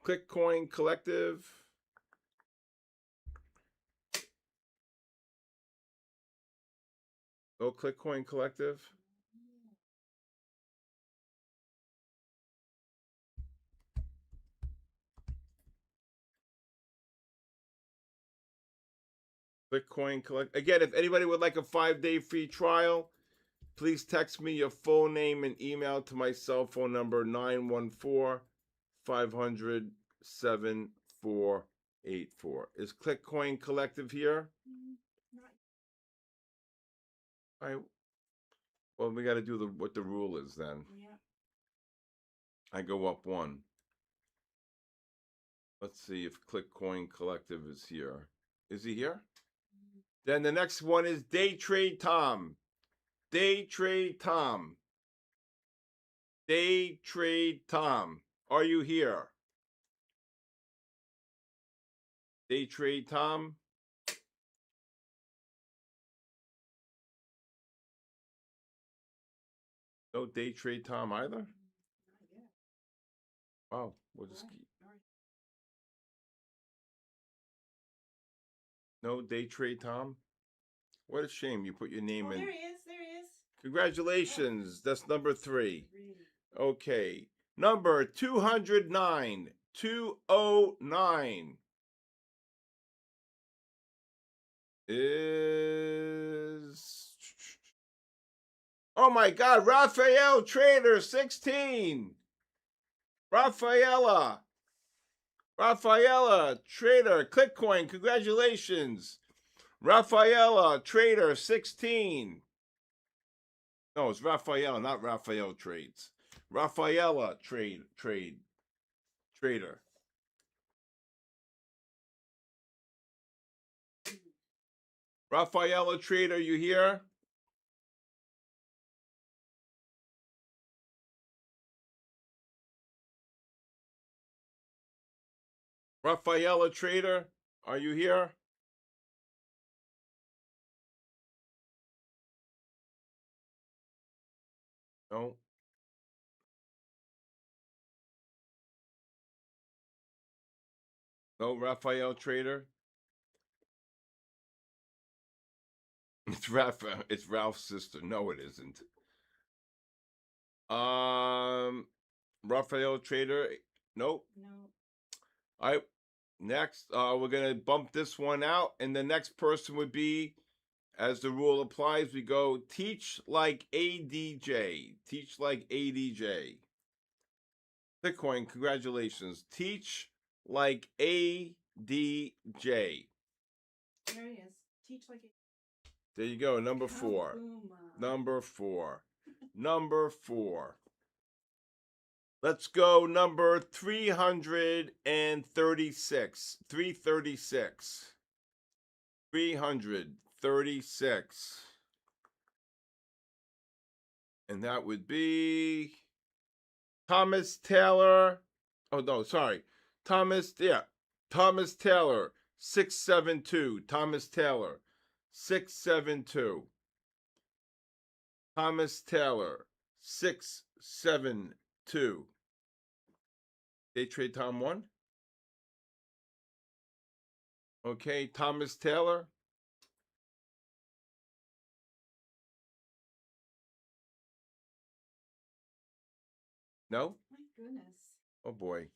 ClickCoin Collective. Oh, ClickCoin Collective. ClickCoin Collect. Again, if anybody would like a 5-day free trial, please text me your full name and email to my cell phone number 914-500-7484. Is ClickCoin Collective here? All right. Well, we got to do what the rule is then. Yeah. I go up 1. Let's see if ClickCoin Collective is here. Is he here? Then the next one is Day Trade Tom. Day Trade Tom. Day Trade Tom. Are you here? Day Trade Tom. No Day Trade Tom either? Not yet. Oh, we'll just All keep. right. No Day Trade Tom? What a shame you put your name Oh, in. there he is. There he is. Congratulations. That's number 3. 3. Okay. Number 209. 209 is. Oh my God. Raphael Trader 16. Rafaela Trader ClickCoin. Congratulations. Rafaela Trader 16. No, it's Rafael, not Raphael Trades. Rafaela Trader. Rafaela Trader, you here? Rafaela Trader, are you here? No. No, Raphael Trader. It's Ralph's sister. No, it isn't. Raphael Trader. Nope. No. All right. Next, we're gonna bump this one out, and the next person would be, as the rule applies, we go teach like ADJ. Teach like ADJ. Bitcoin, congratulations. Teach like ADJ. There he is. Teach like a There you go. Number 4. Kaboom. Number 4. Number 4. Let's go number 336. 336. 336. And that would be Thomas Taylor. Oh, no, sorry. Thomas Taylor, 672. Thomas Taylor, 672. Thomas Taylor, 672. Day Trade Tom 1. Okay, Thomas Taylor. No? My goodness. Oh boy.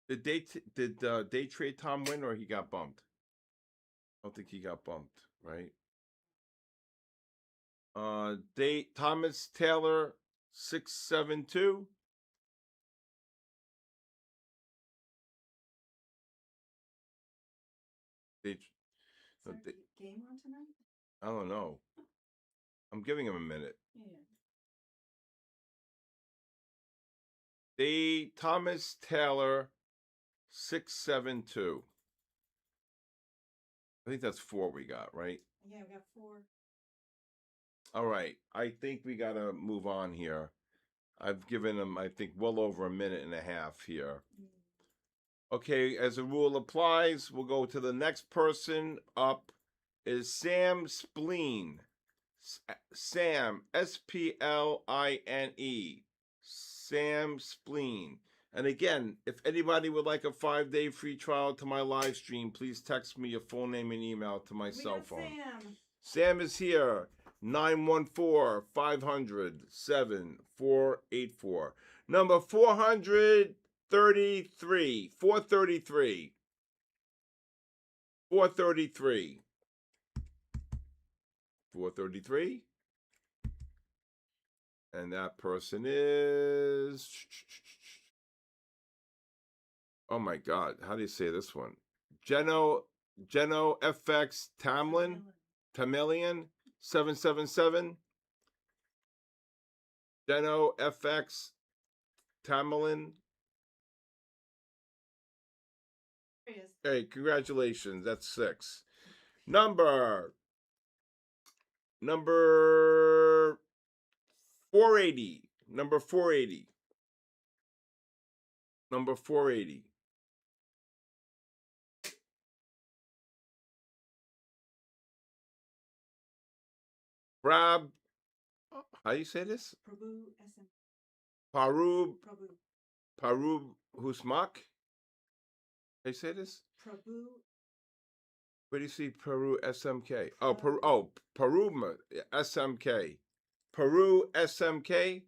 Did Day Trade Tom win, or he got bumped? I don't think he got bumped, right? Thomas Taylor 672. Is there a game on tonight? I don't know. I'm giving him a minute. Yeah. Thomas Taylor 672. I think that's 4 we got, right? Yeah, we got 4. All right. I think we got to move on here. I've given him, I think, well over a minute and a half here. Okay, as the rule applies, we'll go to the next person up is Sam Spleen. Sam, SPLINE. Sam Spleen. And again, if anybody would like a 5-day free trial to my live stream, please text me your full name and email to my cell phone. Sam is here. 914-500-7484. Number 433. 433. 433. 433. And that person is. Oh my God. How do you say this one? Geno FX Tamilian 777. Geno FX Tamilian Serious. Hey, congratulations. That's 6. Number 480. Number 480. Number 480. Prab, how do you say this? Prabhu SM. Parub, Prabhu. Parub Husmak? How you say this? Prabhu. Where do you see Peru SMK? Oh, Paruma SMK. Peru SMK.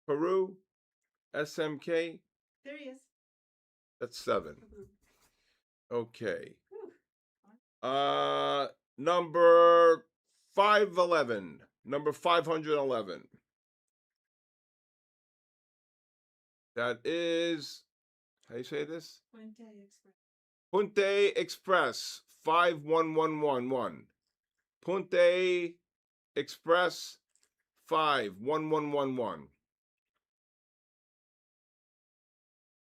Peru SMK. There he is. That's 7. Prabhu. Okay. Whew. Number 511. Number 511. That is, how you say this? Puente Express. Punte Express 51111. Punte Express 51111.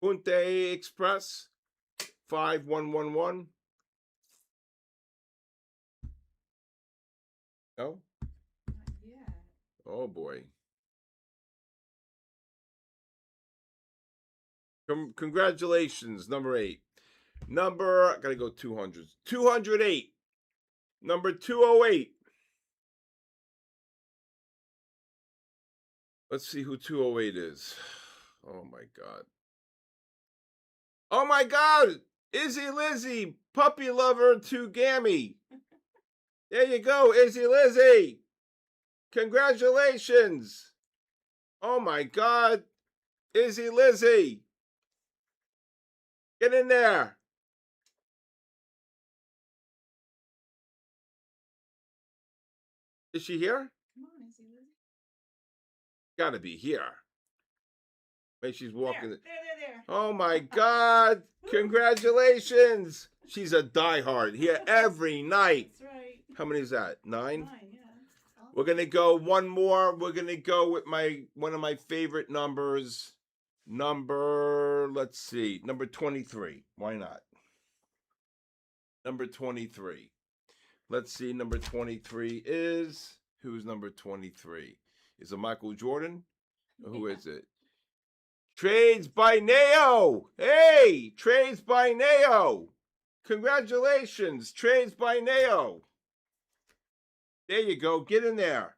Punte Express 5111. No? Not yet. Oh boy. Congratulations, number 8. I gotta go 200s. 208. Number 208. Let's see who 208 is. Oh my God. Oh my God! Izzy Lizzy, puppy lover to Gammy. There you go, Izzy Lizzy. Congratulations. Oh my God. Izzy Lizzy. Get in there. Is she here? Come on, is he Lizzie? Gotta be here. Maybe she's walking. There. Oh my God. Congratulations. She's a diehard here every night. That's right. How many is that? 9? 9, yeah. Awesome. We're gonna go one more. We're gonna go with one of my favorite numbers. Let's see, number 23. Why not? Number 23. Let's see, number 23 is, who's number 23? Is it Michael Jordan? Or who is it? Trades by Neo. Hey, Trades by Neo. Congratulations, Trades by Neo. There you go. Get in there.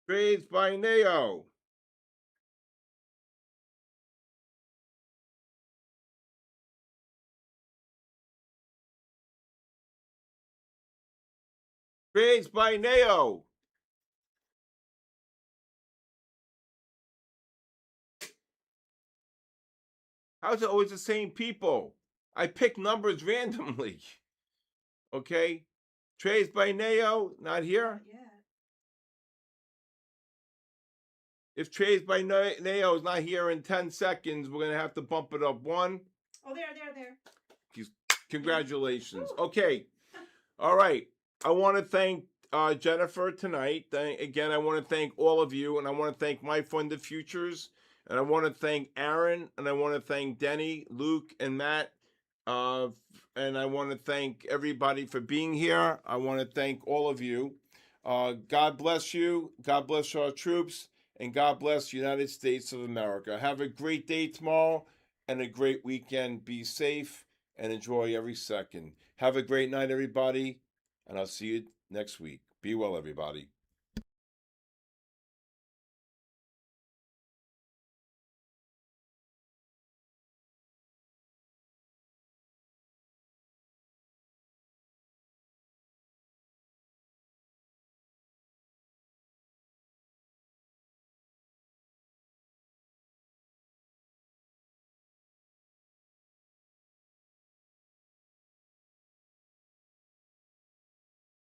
Trades by Neo. Trades by Neo. How's it always the same people? I pick numbers randomly. Okay? Trades by Neo, not here. Not yet. If Trades by Neo is not here in 10 seconds, we're going to have to bump it up 1. Oh, there. Congratulations. Okay. All right. I want to thank Jennifer tonight. Again, I want to thank all of you, and I want to thank my Funded Futures, and I want to thank Aaron, and I want to thank Denny, Luke, and Matt. And I want to thank everybody for being here. I want to thank all of you. God bless you. God bless our troops. And God bless the United States of America. Have a great day tomorrow and a great weekend. Be safe and enjoy every second. Have a great night, everybody. And I'll see you next week. Be well, everybody.